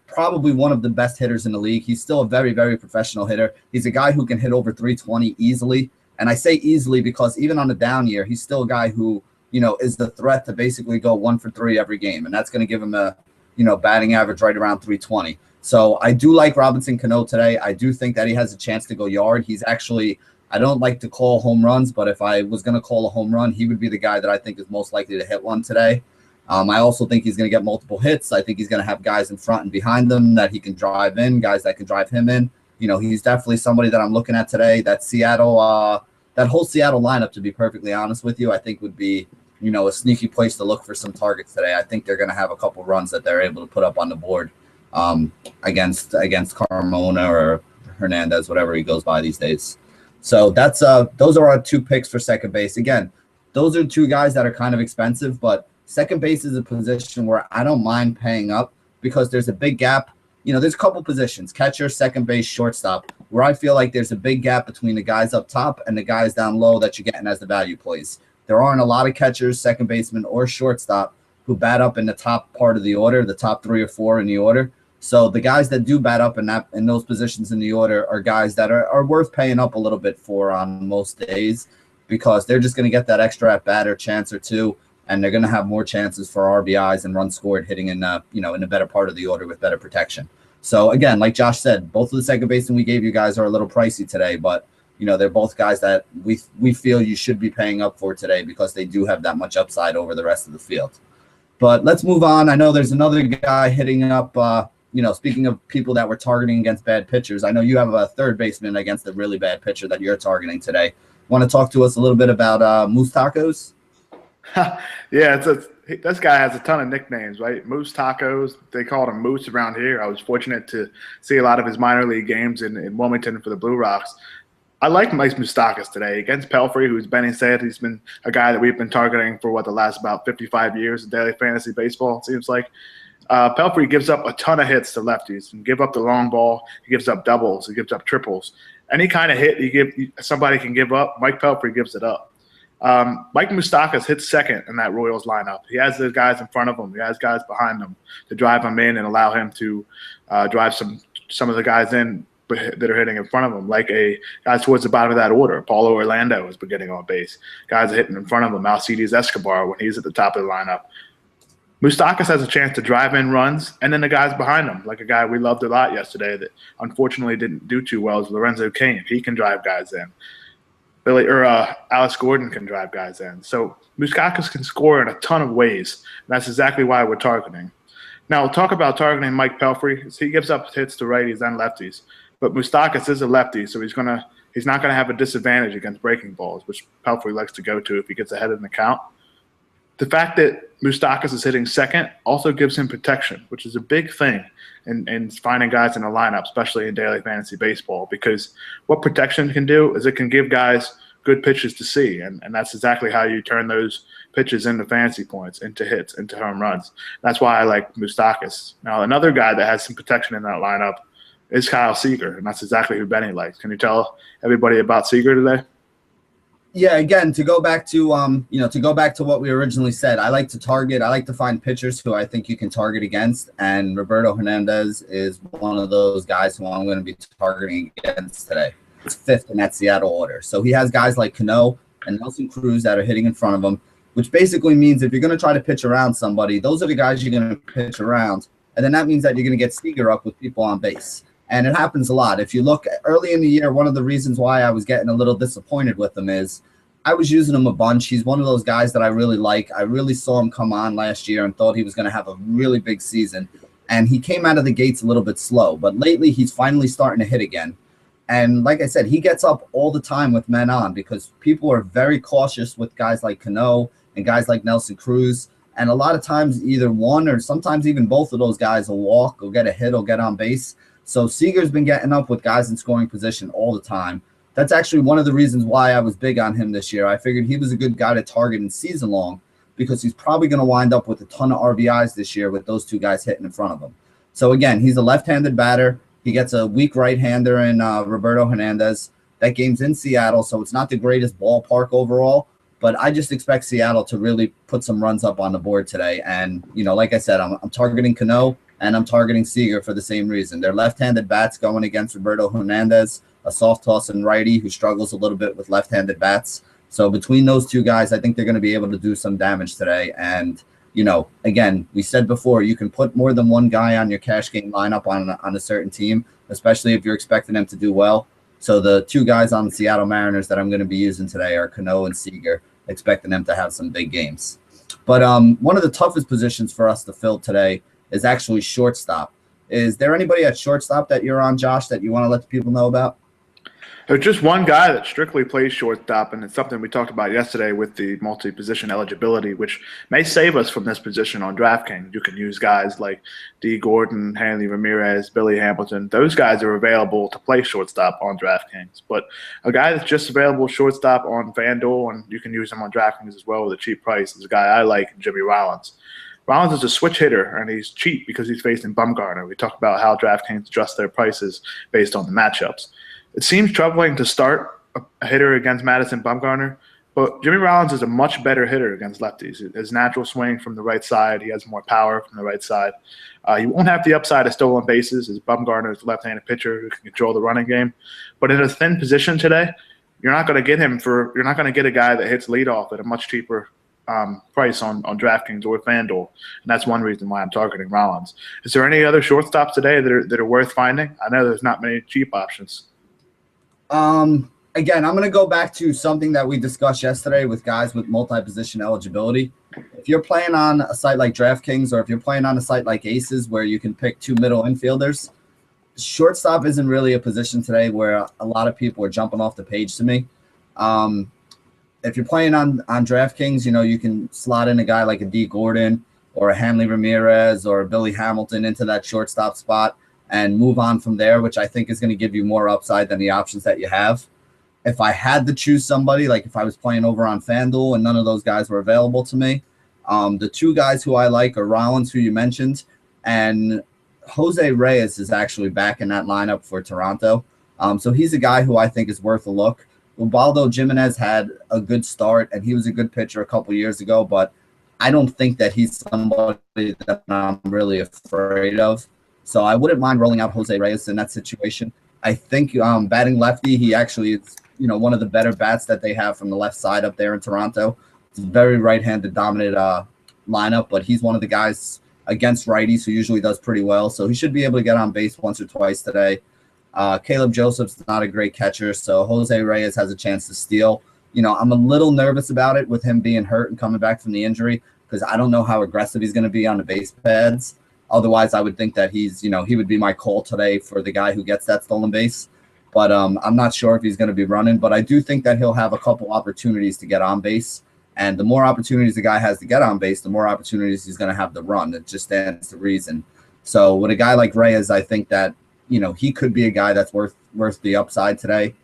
probably one of the best hitters in the league. He's still a very, very professional hitter. He's a guy who can hit over 320 easily. And I say easily because even on a down year, he's still a guy who, is the threat to basically go 1 for 3 every game. And that's going to give him a, batting average right around 320. So I do like Robinson Cano today. I do think that he has a chance to go yard. He's actually, I don't like to call home runs, but if I was going to call a home run, he would be the guy that I think is most likely to hit one today. I also think he's going to get multiple hits. I think he's going to have guys in front and behind them that he can drive in, guys that can drive him in. He's definitely somebody that I'm looking at today. That that whole Seattle lineup, to be perfectly honest with you, I think would be, a sneaky place to look for some targets today. I think they're going to have a couple runs that they're able to put up on the board against Carmona or Hernandez, whatever he goes by these days. So that's those are our 2 picks for second base. Again, those are 2 guys that are kind of expensive, but second base is a position where I don't mind paying up because there's a big gap. There's a couple positions, catcher, second base, shortstop, where I feel like there's a big gap between the guys up top and the guys down low that you're getting as the value plays. There aren't a lot of catchers, second baseman, or shortstop who bat up in the top part of the order, the top 3 or 4 in the order. So the guys that do bat up in those positions in the order are guys that are worth paying up a little bit for on most days because they're just going to get that extra at bat or chance or 2. And they're going to have more chances for RBIs and runs scored hitting in the better part of the order with better protection. So again, like Josh said, both of the second basemen we gave you guys are a little pricey today, but they're both guys that we feel you should be paying up for today because they do have that much upside over the rest of the field. But let's move on. I know there's another guy hitting up. Speaking of people that we're targeting against bad pitchers, I know you have a third baseman against a really bad pitcher that you're targeting today. Want to talk to us a little bit about Moose Tacos? Yeah, this guy has a ton of nicknames, right? Moose Tacos. They called him Moose around here. I was fortunate to see a lot of his minor league games in Wilmington for the Blue Rocks. I like Mike Moustakas today against Pelfrey, who's Benny said he's been a guy that we've been targeting for the last about 55 years in daily fantasy baseball, it seems like. Pelfrey gives up a ton of hits to lefties and give up the long ball. He gives up doubles. He gives up triples. Any kind of hit somebody can give up, Mike Pelfrey gives it up. Mike Moustakas hits second in that Royals lineup. He has the guys in front of him. He has guys behind him to drive him in and allow him to drive some of the guys in that are hitting in front of him, like guys towards the bottom of that order. Paulo Orlando is beginning on base. Guys are hitting in front of him. Alcides Escobar when he's at the top of the lineup. Moustakas has a chance to drive in runs, and then the guys behind him, like a guy we loved a lot yesterday that unfortunately didn't do too well, is Lorenzo Cain. He can drive guys in. Alex Gordon can drive guys in. So Moustakas can score in a ton of ways. And that's exactly why we're targeting. Now, we'll talk about targeting Mike Pelfrey. He gives up hits to righties and lefties. But Moustakas is a lefty, so he's not going to have a disadvantage against breaking balls, which Pelfrey likes to go to if he gets ahead in the count. The fact that Moustakas is hitting second also gives him protection, which is a big thing in finding guys in a lineup, especially in daily fantasy baseball, because what protection can do is it can give guys good pitches to see, and that's exactly how you turn those pitches into fantasy points, into hits, into home runs. That's why I like Moustakas. Now, another guy that has some protection in that lineup is Kyle Seager, and that's exactly who Benny likes. Can you tell everybody about Seager today? Yeah, again, to go back to what we originally said, I like to find pitchers who I think you can target against, and Roberto Hernandez is one of those guys who I'm going to be targeting against today. It's 5th in that Seattle order. So he has guys like Cano and Nelson Cruz that are hitting in front of him, which basically means if you're going to try to pitch around somebody, those are the guys you're going to pitch around, and then that means that you're going to get Seager up with people on base. And it happens a lot. If you look early in the year, one of the reasons why I was getting a little disappointed with him is I was using him a bunch. He's one of those guys that I really like. I really saw him come on last year and thought he was going to have a really big season. And he came out of the gates a little bit slow. But lately, he's finally starting to hit again. And like I said, he gets up all the time with men on because people are very cautious with guys like Cano and guys like Nelson Cruz. And a lot of times, either one or sometimes even both of those guys will walk or get a hit or get on base. So Seager's been getting up with guys in scoring position all the time. That's actually one of the reasons why I was big on him this year. I figured he was a good guy to target in season long because he's probably going to wind up with a ton of RBIs this year with those 2 guys hitting in front of him. So again, he's a left-handed batter. He gets a weak right-hander in Roberto Hernandez. That game's in Seattle, so it's not the greatest ballpark overall, but I just expect Seattle to really put some runs up on the board today. And, like I said, I'm targeting Cano and I'm targeting Seager for the same reason. They're left-handed bats going against Roberto Hernandez, a soft toss and righty who struggles a little bit with left-handed bats. So between those two guys, I think they're going to be able to do some damage today. And, you know, again, we said before, you can put more than one guy on your cash game lineup on a certain team, especially if you're expecting them to do well. So the two guys on the Seattle Mariners that I'm going to be using today are Cano and Seager, expecting them to have some big games. But one of the toughest positions for us to fill today is actually shortstop. Is there anybody at shortstop that you're on, Josh, that you want to let the people know about? There's just one guy that strictly plays shortstop, and it's something we talked about yesterday with the multi-position eligibility, which may save us from this position on DraftKings. You can use guys like D. Gordon, Hanley Ramirez, Billy Hamilton. Those guys are available to play shortstop on DraftKings. But a guy that's just available shortstop on FanDuel, and you can use him on DraftKings as well with a cheap price, is a guy I like, Jimmy Rollins. Rollins is a switch hitter, and he's cheap because he's facing Bumgarner. We talked about how DraftKings adjust their prices based on the matchups. It seems troubling to start a hitter against Madison Bumgarner, but Jimmy Rollins is a much better hitter against lefties. His natural swing from the right side, he has more power from the right side. He won't have the upside of stolen bases as Bumgarner is a left-handed pitcher who can control the running game. But in a thin position today, you're not going to get a guy that hits leadoff at a much cheaper price on DraftKings or FanDuel, and that's one reason why I'm targeting Rollins. Is there any other shortstops today that are worth finding? I know there's not many cheap options. Again, I'm going to go back to something that we discussed yesterday with guys with multi-position eligibility. If you're playing on a site like DraftKings, or if you're playing on a site like Aces where you can pick two middle infielders, shortstop isn't really a position today where a lot of people are jumping off the page to me. If you're playing on DraftKings, you know, you can slot in a guy like a D. Gordon or a Hanley Ramirez or a Billy Hamilton into that shortstop spot and move on from there, which I think is going to give you more upside than the options that you have. If I had to choose somebody, like if I was playing over on FanDuel and none of those guys were available to me, the two guys who I like are Rollins, who you mentioned, and Jose Reyes is actually back in that lineup for Toronto. So he's a guy who I think is worth a look. Ubaldo Jimenez had a good start, and he was a good pitcher a couple years ago, but I don't think that he's somebody that I'm really afraid of. So I wouldn't mind rolling out Jose Reyes in that situation. I think batting lefty, he actually is, you know, one of the better bats that they have from the left side up there in Toronto. It's a very right-handed dominant lineup, but he's one of the guys against righties who usually does pretty well. So he should be able to get on base once or twice today. Caleb Joseph's not a great catcher, so Jose Reyes has a chance to steal. You know, I'm a little nervous about it with him being hurt and coming back from the injury because I don't know how aggressive he's going to be on the base pads. Otherwise, I would think that he's, you know, he would be my call today for the guy who gets that stolen base. But I'm not sure if he's going to be running. But I do think that he'll have a couple opportunities to get on base. And the more opportunities the guy has to get on base, the more opportunities he's going to have to run. It just stands to reason. So with a guy like Reyes, I think that, you know, he could be a guy that's worth the upside today.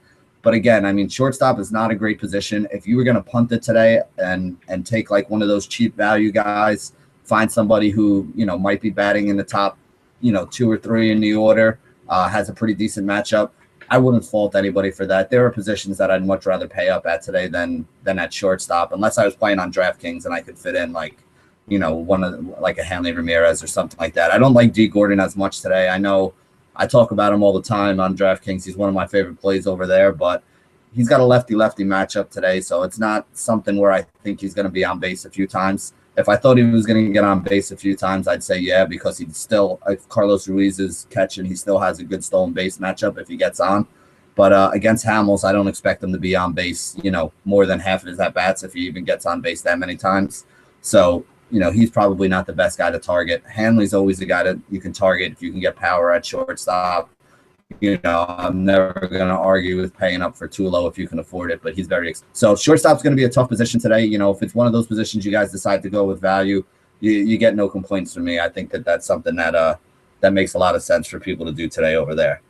But again, I mean, shortstop is not a great position. If you were going to punt it today and take like one of those cheap value guys, find somebody who, you know, might be batting in the top, you know, 2 or 3 in the order, has a pretty decent matchup, I wouldn't fault anybody for that. There are positions that I'd much rather pay up at today than at shortstop, unless I was playing on DraftKings and I could fit in like, you know, like a Hanley Ramirez or something like that. I don't like D. Gordon as much today. I know I talk about him all the time on DraftKings. He's one of my favorite plays over there, but he's got a lefty-lefty matchup today, so it's not something where I think he's going to be on base a few times. If I thought he was going to get on base a few times, I'd say yeah, because he's still, if Carlos Ruiz is catching, he still has a good stolen base matchup if he gets on. But against Hamels, I don't expect him to be on base, you know, more than half of his at-bats if he even gets on base that many times. So, you know, he's probably not the best guy to target. Hanley's always the guy that you can target if you can get power at shortstop. You know, I'm never going to argue with paying up for Tulo if you can afford it, but he's very so shortstop's going to be a tough position today. You know, if it's one of those positions you guys decide to go with value, you get no complaints from me. I think that's something that makes a lot of sense for people to do today over there.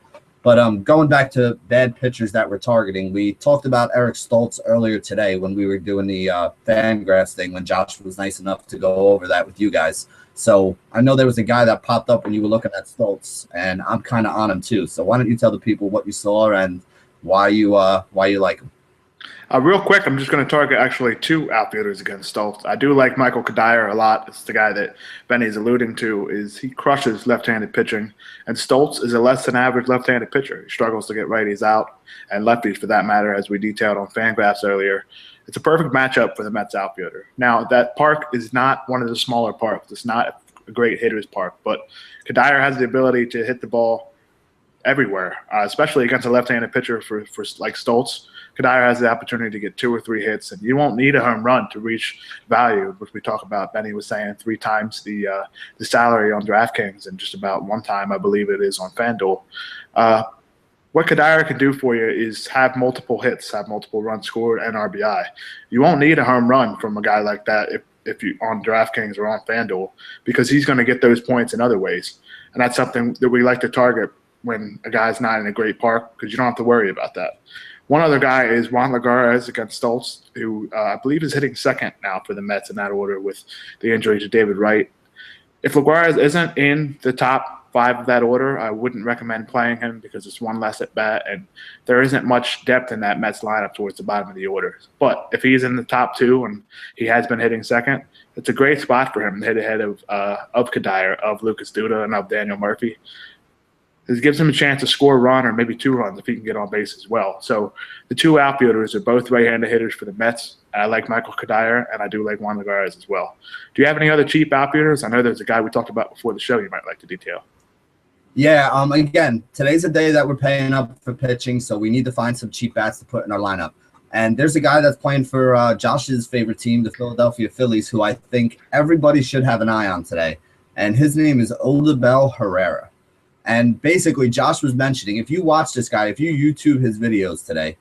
But going back to bad pitchers that we're targeting, we talked about Eric Stoltz earlier today when we were doing the Fangraphs thing, when Josh was nice enough to go over that with you guys. So I know there was a guy that popped up when you were looking at Stoltz, and I'm kind of on him too. So why don't you tell the people what you saw and why you like him? Real quick, I'm just going to target actually two outfielders against Stoltz. I do like Michael Kadire a lot. It's the guy that Benny's alluding to. Is he crushes left-handed pitching, and Stoltz is a less than average left-handed pitcher. He struggles to get righties out and lefties for that matter, as we detailed on Fangraphs earlier. It's a perfect matchup for the Mets outfielder. Now, that park is not one of the smaller parks. It's not a great hitter's park, but Kadire has the ability to hit the ball everywhere, especially against a left-handed pitcher for like Stoltz. Kadire has the opportunity to get 2 or 3 hits, and you won't need a home run to reach value, which we talk about. Benny was saying 3 times the salary on DraftKings and just about 1 time, I believe it is, on FanDuel. What Kadire can do for you is have multiple hits, have multiple runs scored, and RBI. You won't need a home run from a guy like that if you on DraftKings or on FanDuel, because he's going to get those points in other ways. And that's something that we like to target when a guy's not in a great park, because you don't have to worry about that. One other guy is Juan Lagares against Stoltz, who I believe is hitting second now for the Mets in that order with the injury to David Wright. If Lagares isn't in the top 5 of that order, I wouldn't recommend playing him because it's 1 less at bat, and there isn't much depth in that Mets lineup towards the bottom of the order. But if he's in the top 2 and he has been hitting second, it's a great spot for him to hit ahead of Kadire, of Lucas Duda, and of Daniel Murphy. This gives him a chance to score a run or maybe 2 runs if he can get on base as well. So the 2 outfielders are both right-handed hitters for the Mets. I like Michael Kadire, and I do like Juan Lagares as well. Do you have any other cheap outfielders? I know there's a guy we talked about before the show you might like to detail. Yeah, again, today's a day that we're paying up for pitching, so we need to find some cheap bats to put in our lineup. And there's a guy that's playing for Josh's favorite team, the Philadelphia Phillies, who I think everybody should have an eye on today. And his name is Odubel Herrera. And basically, Josh was mentioning, if you watch this guy, if you YouTube his videos today,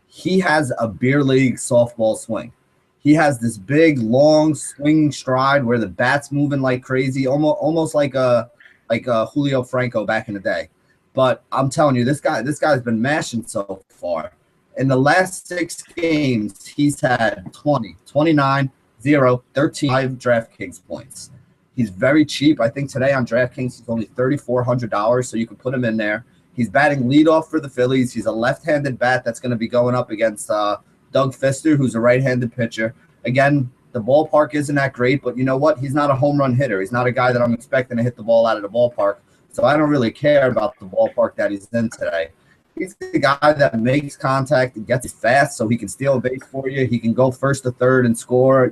he has a beer league softball swing. He has this big, long swinging stride where the bat's moving like crazy, almost like a Julio Franco back in the day. But I'm telling you, this guy's been mashing so far. In the last 6 games, he's had 20, 29, 0, 13, 5 DraftKings points. He's very cheap. I think today on DraftKings, he's only $3,400, so you can put him in there. He's batting leadoff for the Phillies. He's a left-handed bat that's going to be going up against Doug Fister, who's a right-handed pitcher. Again, the ballpark isn't that great, but you know what? He's not a home run hitter. He's not a guy that I'm expecting to hit the ball out of the ballpark, so I don't really care about the ballpark that he's in today. He's the guy that makes contact and gets fast so he can steal a base for you. He can go first to third and score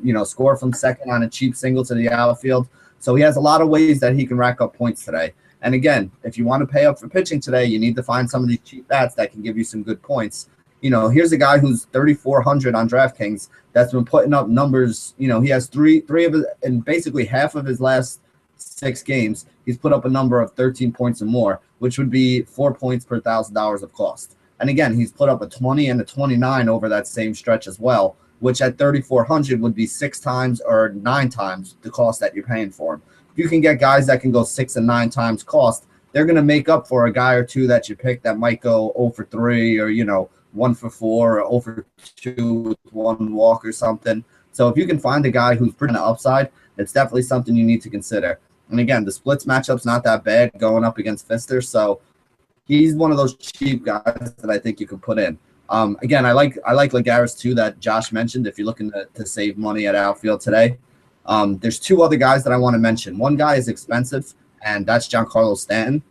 from second on a cheap single to the outfield. So he has a lot of ways that he can rack up points today. And again, if you want to pay up for pitching today, you need to find some of these cheap bats that can give you some good points. Here's a guy who's 3,400 on DraftKings that's been putting up numbers. He has three of his, and basically half of his last 6 games, he's put up a number of 13 points or more, which would be 4 points per $1,000 of cost. And again, he's put up a 20 and a 29 over that same stretch as well, which at 3,400 would be 6 times or 9 times the cost that you're paying for him. If you can get guys that can go 6 and 9 times cost, they're going to make up for a guy or two that you pick that might go 0 for 3 or, 1 for 4 or 0 for 2 with 1 walk or something. So if you can find a guy who's pretty upside, it's definitely something you need to consider. And again, the splits matchup's not that bad going up against Fister, so he's one of those cheap guys that I think you could put in. Again, I like Lagares too that Josh mentioned if you're looking to save money at outfield today. There's 2 other guys that I want to mention. One guy is expensive, and that's Giancarlo Stanton.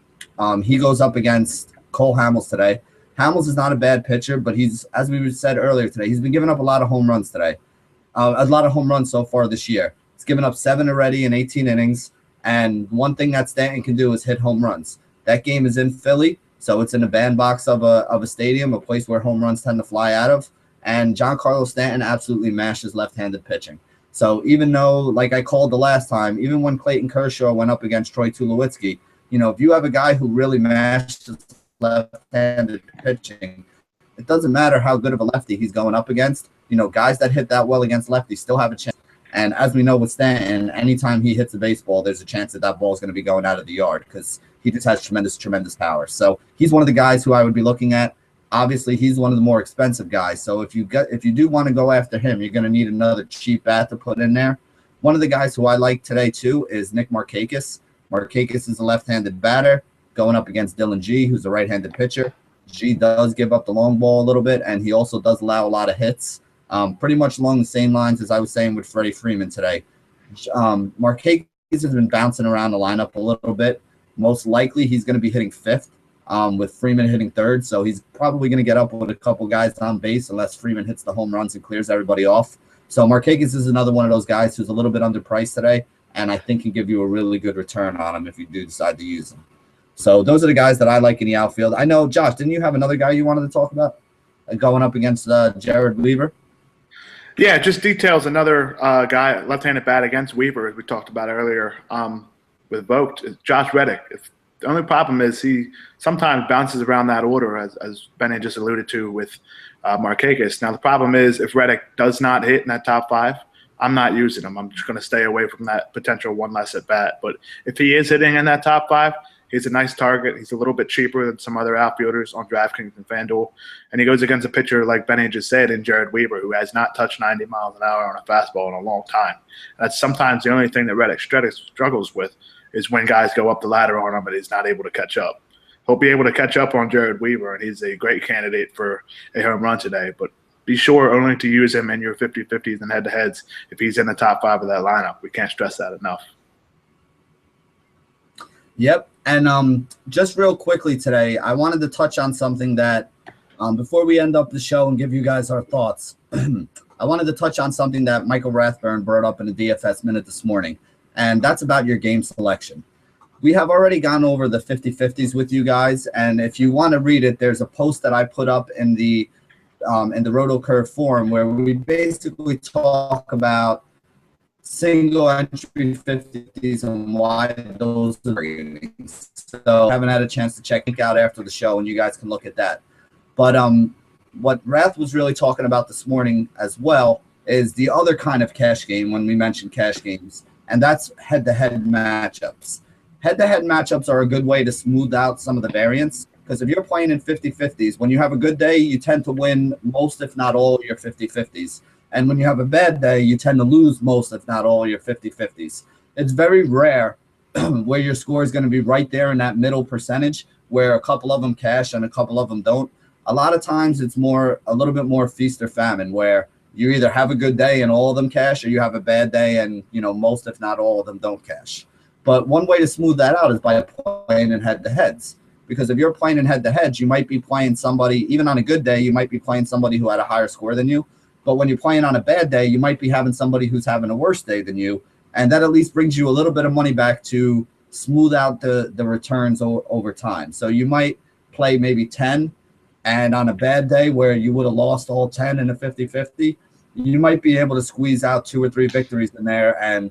He goes up against Cole Hamels today. Hamels is not a bad pitcher, but he's, as we said earlier today, he's been giving up a lot of home runs today. A lot of home runs so far this year. He's given up 7 already in 18 innings, and one thing that Stanton can do is hit home runs. That game is in Philly, so it's in the bandbox of a stadium, a place where home runs tend to fly out of, and Giancarlo Stanton absolutely mashes left-handed pitching. So even though, like I called the last time, even when Clayton Kershaw went up against Troy Tulowitzki, if you have a guy who really mashes left-handed pitching, it doesn't matter how good of a lefty he's going up against. Guys that hit that well against lefties still have a chance. And as we know with Stanton, anytime he hits a baseball, there's a chance that ball is going to be going out of the yard because he just has tremendous, tremendous power. So he's one of the guys who I would be looking at. Obviously, he's one of the more expensive guys. So if you do want to go after him, you're going to need another cheap bat to put in there. One of the guys who I like today too is Nick Markakis. Markakis is a left-handed batter going up against Dylan G, who's a right-handed pitcher. G does give up the long ball a little bit, and he also does allow a lot of hits. Pretty much along the same lines as I was saying with Freddie Freeman today. Marquez has been bouncing around the lineup a little bit. Most likely he's going to be hitting fifth, with Freeman hitting third. So he's probably going to get up with a couple guys on base unless Freeman hits the home runs and clears everybody off. So Marquez is another one of those guys who's a little bit underpriced today, and I think can give you a really good return on him if you do decide to use him. So those are the guys that I like in the outfield. I know, Josh, didn't you have another guy you wanted to talk about going up against Jared Weaver? Yeah, just details another guy, left-handed bat against Weaver, as we talked about earlier with Vogt, is Josh Reddick. The only problem is he sometimes bounces around that order, as Benny just alluded to with Marquez. Now, the problem is if Reddick does not hit in that top five, I'm not using him. I'm just going to stay away from that potential one less at bat. But if he is hitting in that top five, he's a nice target. He's a little bit cheaper than some other outfielders on DraftKings and FanDuel. And he goes against a pitcher, like Benny just said, in Jared Weaver, who has not touched 90 miles an hour on a fastball in a long time. That's sometimes the only thing that Reddick struggles with is when guys go up the ladder on him and he's not able to catch up. He'll be able to catch up on Jared Weaver, and he's a great candidate for a home run today. But be sure only to use him in your 50-50s and head-to-heads if he's in the top five of that lineup. We can't stress that enough. Yep. And just real quickly today, I wanted to touch on something that before we end up the show and give you guys our thoughts, I wanted to touch on something that Michael Rathburn brought up in the DFS Minute this morning, and that's about your game selection. We have already gone over the 50-50s with you guys, and if you want to read it, there's a post that I put up in the RotoCurve forum where we basically talk about single entry 50s and why those are ratings. So I haven't had a chance to check it out after the show, and you guys can look at that. But what Rath was really talking about this morning as well is the other kind of cash game when we mentioned cash games, and that's head-to-head matchups. Head-to-head matchups are a good way to smooth out some of the variance, because if you're playing in 50-50s, when you have a good day, you tend to win most, if not all, of your 50-50s. And when you have a bad day, you tend to lose most, if not all, your 50-50s. It's very rare where your score is going to be right there in that middle percentage where a couple of them cash and a couple of them don't. A lot of times it's a little bit more feast or famine, where you either have a good day and all of them cash, or you have a bad day and most, if not all of them don't cash. But one way to smooth that out is by playing in head-to-heads. Because if you're playing in head-to-heads, you might be playing somebody, even on a good day, you might be playing somebody who had a higher score than you. But when you're playing on a bad day, you might be having somebody who's having a worse day than you. And that at least brings you a little bit of money back to smooth out the returns over time. So you might play maybe 10, and on a bad day where you would have lost all 10 in a 50-50, you might be able to squeeze out 2 or 3 victories in there and,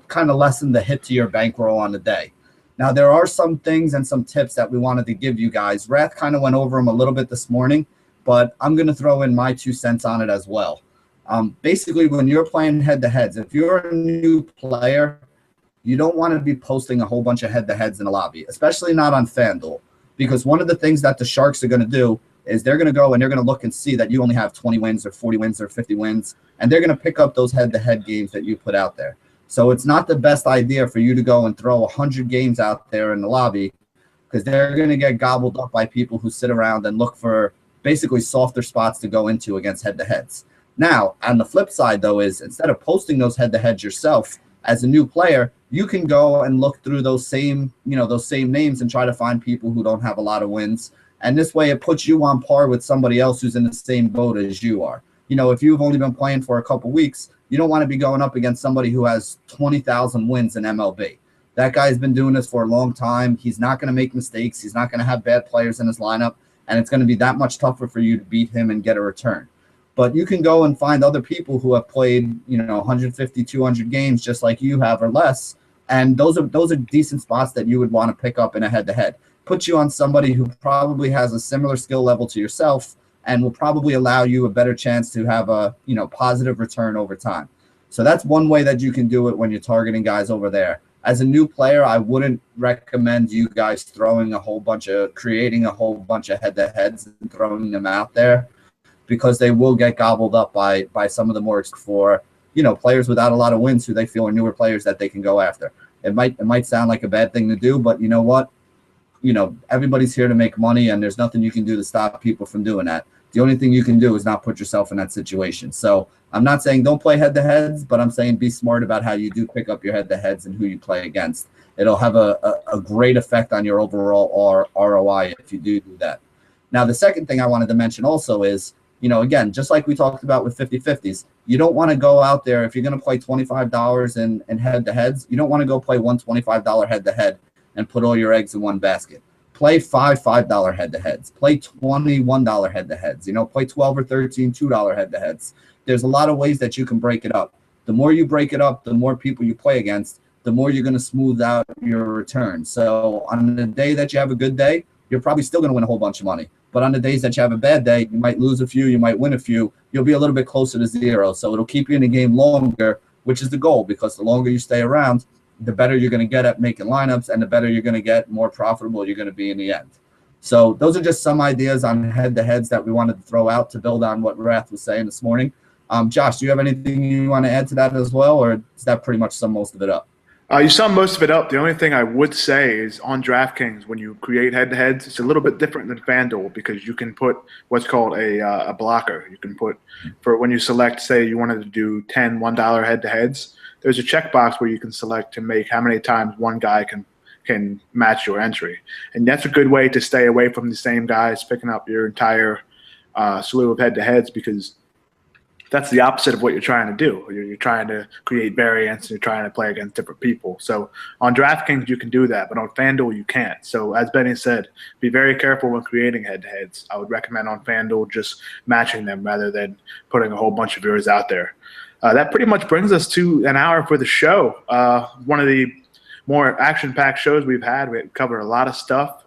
kind of lessen the hit to your bankroll on the day. Now, there are some things and some tips that we wanted to give you guys. Rath kind of went over them a little bit this morning, but I'm going to throw in my 2 cents on it as well. Basically, when you're playing head-to-heads, if you're a new player, you don't want to be posting a whole bunch of head-to-heads in the lobby, especially not on FanDuel, because one of the things that the Sharks are going to do is they're going to go and they're going to look and see that you only have 20 wins or 40 wins or 50 wins, and they're going to pick up those head-to-head games that you put out there. So it's not the best idea for you to go and throw 100 games out there in the lobby, because they're going to get gobbled up by people who sit around and look for basically softer spots to go into against head-to-heads. Now, on the flip side, though, is instead of posting those head-to-heads yourself as a new player, you can go and look through those same names and try to find people who don't have a lot of wins. And this way it puts you on par with somebody else who's in the same boat as you are. If you've only been playing for a couple weeks, you don't want to be going up against somebody who has 20,000 wins in MLB. That guy's been doing this for a long time. He's not going to make mistakes. He's not going to have bad players in his lineup, and it's going to be that much tougher for you to beat him and get a return. But you can go and find other people who have played, 150, 200 games just like you have or less, and those are decent spots that you would want to pick up in a head-to-head. Put you on somebody who probably has a similar skill level to yourself and will probably allow you a better chance to have a, positive return over time. So that's one way that you can do it when you're targeting guys over there. As a new player, I wouldn't recommend you guys creating a whole bunch of head-to-heads and throwing them out there, because they will get gobbled up by some of the more for, players without a lot of wins who they feel are newer players that they can go after. It might sound like a bad thing to do, but you know what? everybody's here to make money, and there's nothing you can do to stop people from doing that. The only thing you can do is not put yourself in that situation. So I'm not saying don't play head-to-heads, but I'm saying be smart about how you do pick up your head-to-heads and who you play against. It'll have a great effect on your overall ROI if you do that. Now, the second thing I wanted to mention also is, again, just like we talked about with 50-50s, you don't want to go out there, if you're going to play $25 in head-to-heads, you don't want to go play one $25 head-to-head and put all your eggs in one basket. Play $5 head-to-heads. Play $21 head-to-heads. Play 12 or 13 $2 head-to-heads. There's a lot of ways that you can break it up. The more you break it up, the more people you play against, the more you're going to smooth out your return. So on the day that you have a good day, you're probably still going to win a whole bunch of money. But on the days that you have a bad day, you might lose a few, you might win a few. You'll be a little bit closer to zero. So it'll keep you in the game longer, which is the goal, because the longer you stay around, the better you're going to get at making lineups, and the better you're going to get, more profitable you're going to be in the end. So those are just some ideas on head-to-heads that we wanted to throw out to build on what Wrath was saying this morning. Josh, do you have anything you want to add to that as well, or does that pretty much sum most of it up? You sum most of it up. The only thing I would say is on DraftKings, when you create head-to-heads, it's a little bit different than FanDuel because you can put what's called a blocker. You can put, for when you select, say you wanted to do 10 $1 head-to-heads, there's a checkbox where you can select to make how many times one guy can match your entry. And that's a good way to stay away from the same guys picking up your entire slew of head-to-heads, because that's the opposite of what you're trying to do. You're trying to create variance. You're trying to play against different people. So on DraftKings, you can do that, but on FanDuel, you can't. So as Benny said, be very careful when creating head-to-heads. I would recommend on FanDuel just matching them rather than putting a whole bunch of yours out there. That pretty much brings us to an hour for the show. One of the more action-packed shows we've had. We covered a lot of stuff.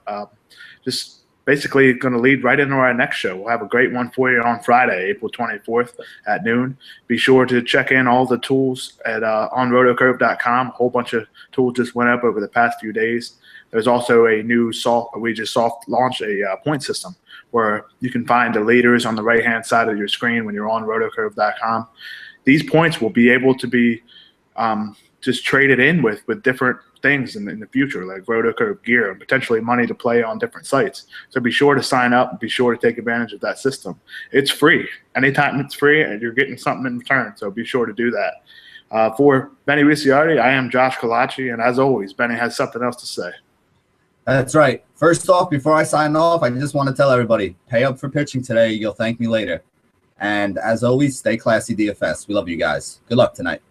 Just basically going to lead right into our next show. We'll have a great one for you on Friday, April 24th at noon. Be sure to check in all the tools at onrotocurve.com. A whole bunch of tools just went up over the past few days. There's also a new we just soft launched a point system where you can find the leaders on the right-hand side of your screen when you're on rotocurve.com. These points will be able to be just traded in with different things in the future, like RotoCurve gear and potentially money to play on different sites. So be sure to sign up and be sure to take advantage of that system. It's free. Anytime it's free, and you're getting something in return, so be sure to do that. For Benny Ricciardi, I am Josh Kalachi, and as always, Benny has something else to say. That's right. First off, before I sign off, I just want to tell everybody, pay up for pitching today. You'll thank me later. And as always, stay classy, DFS. We love you guys. Good luck tonight.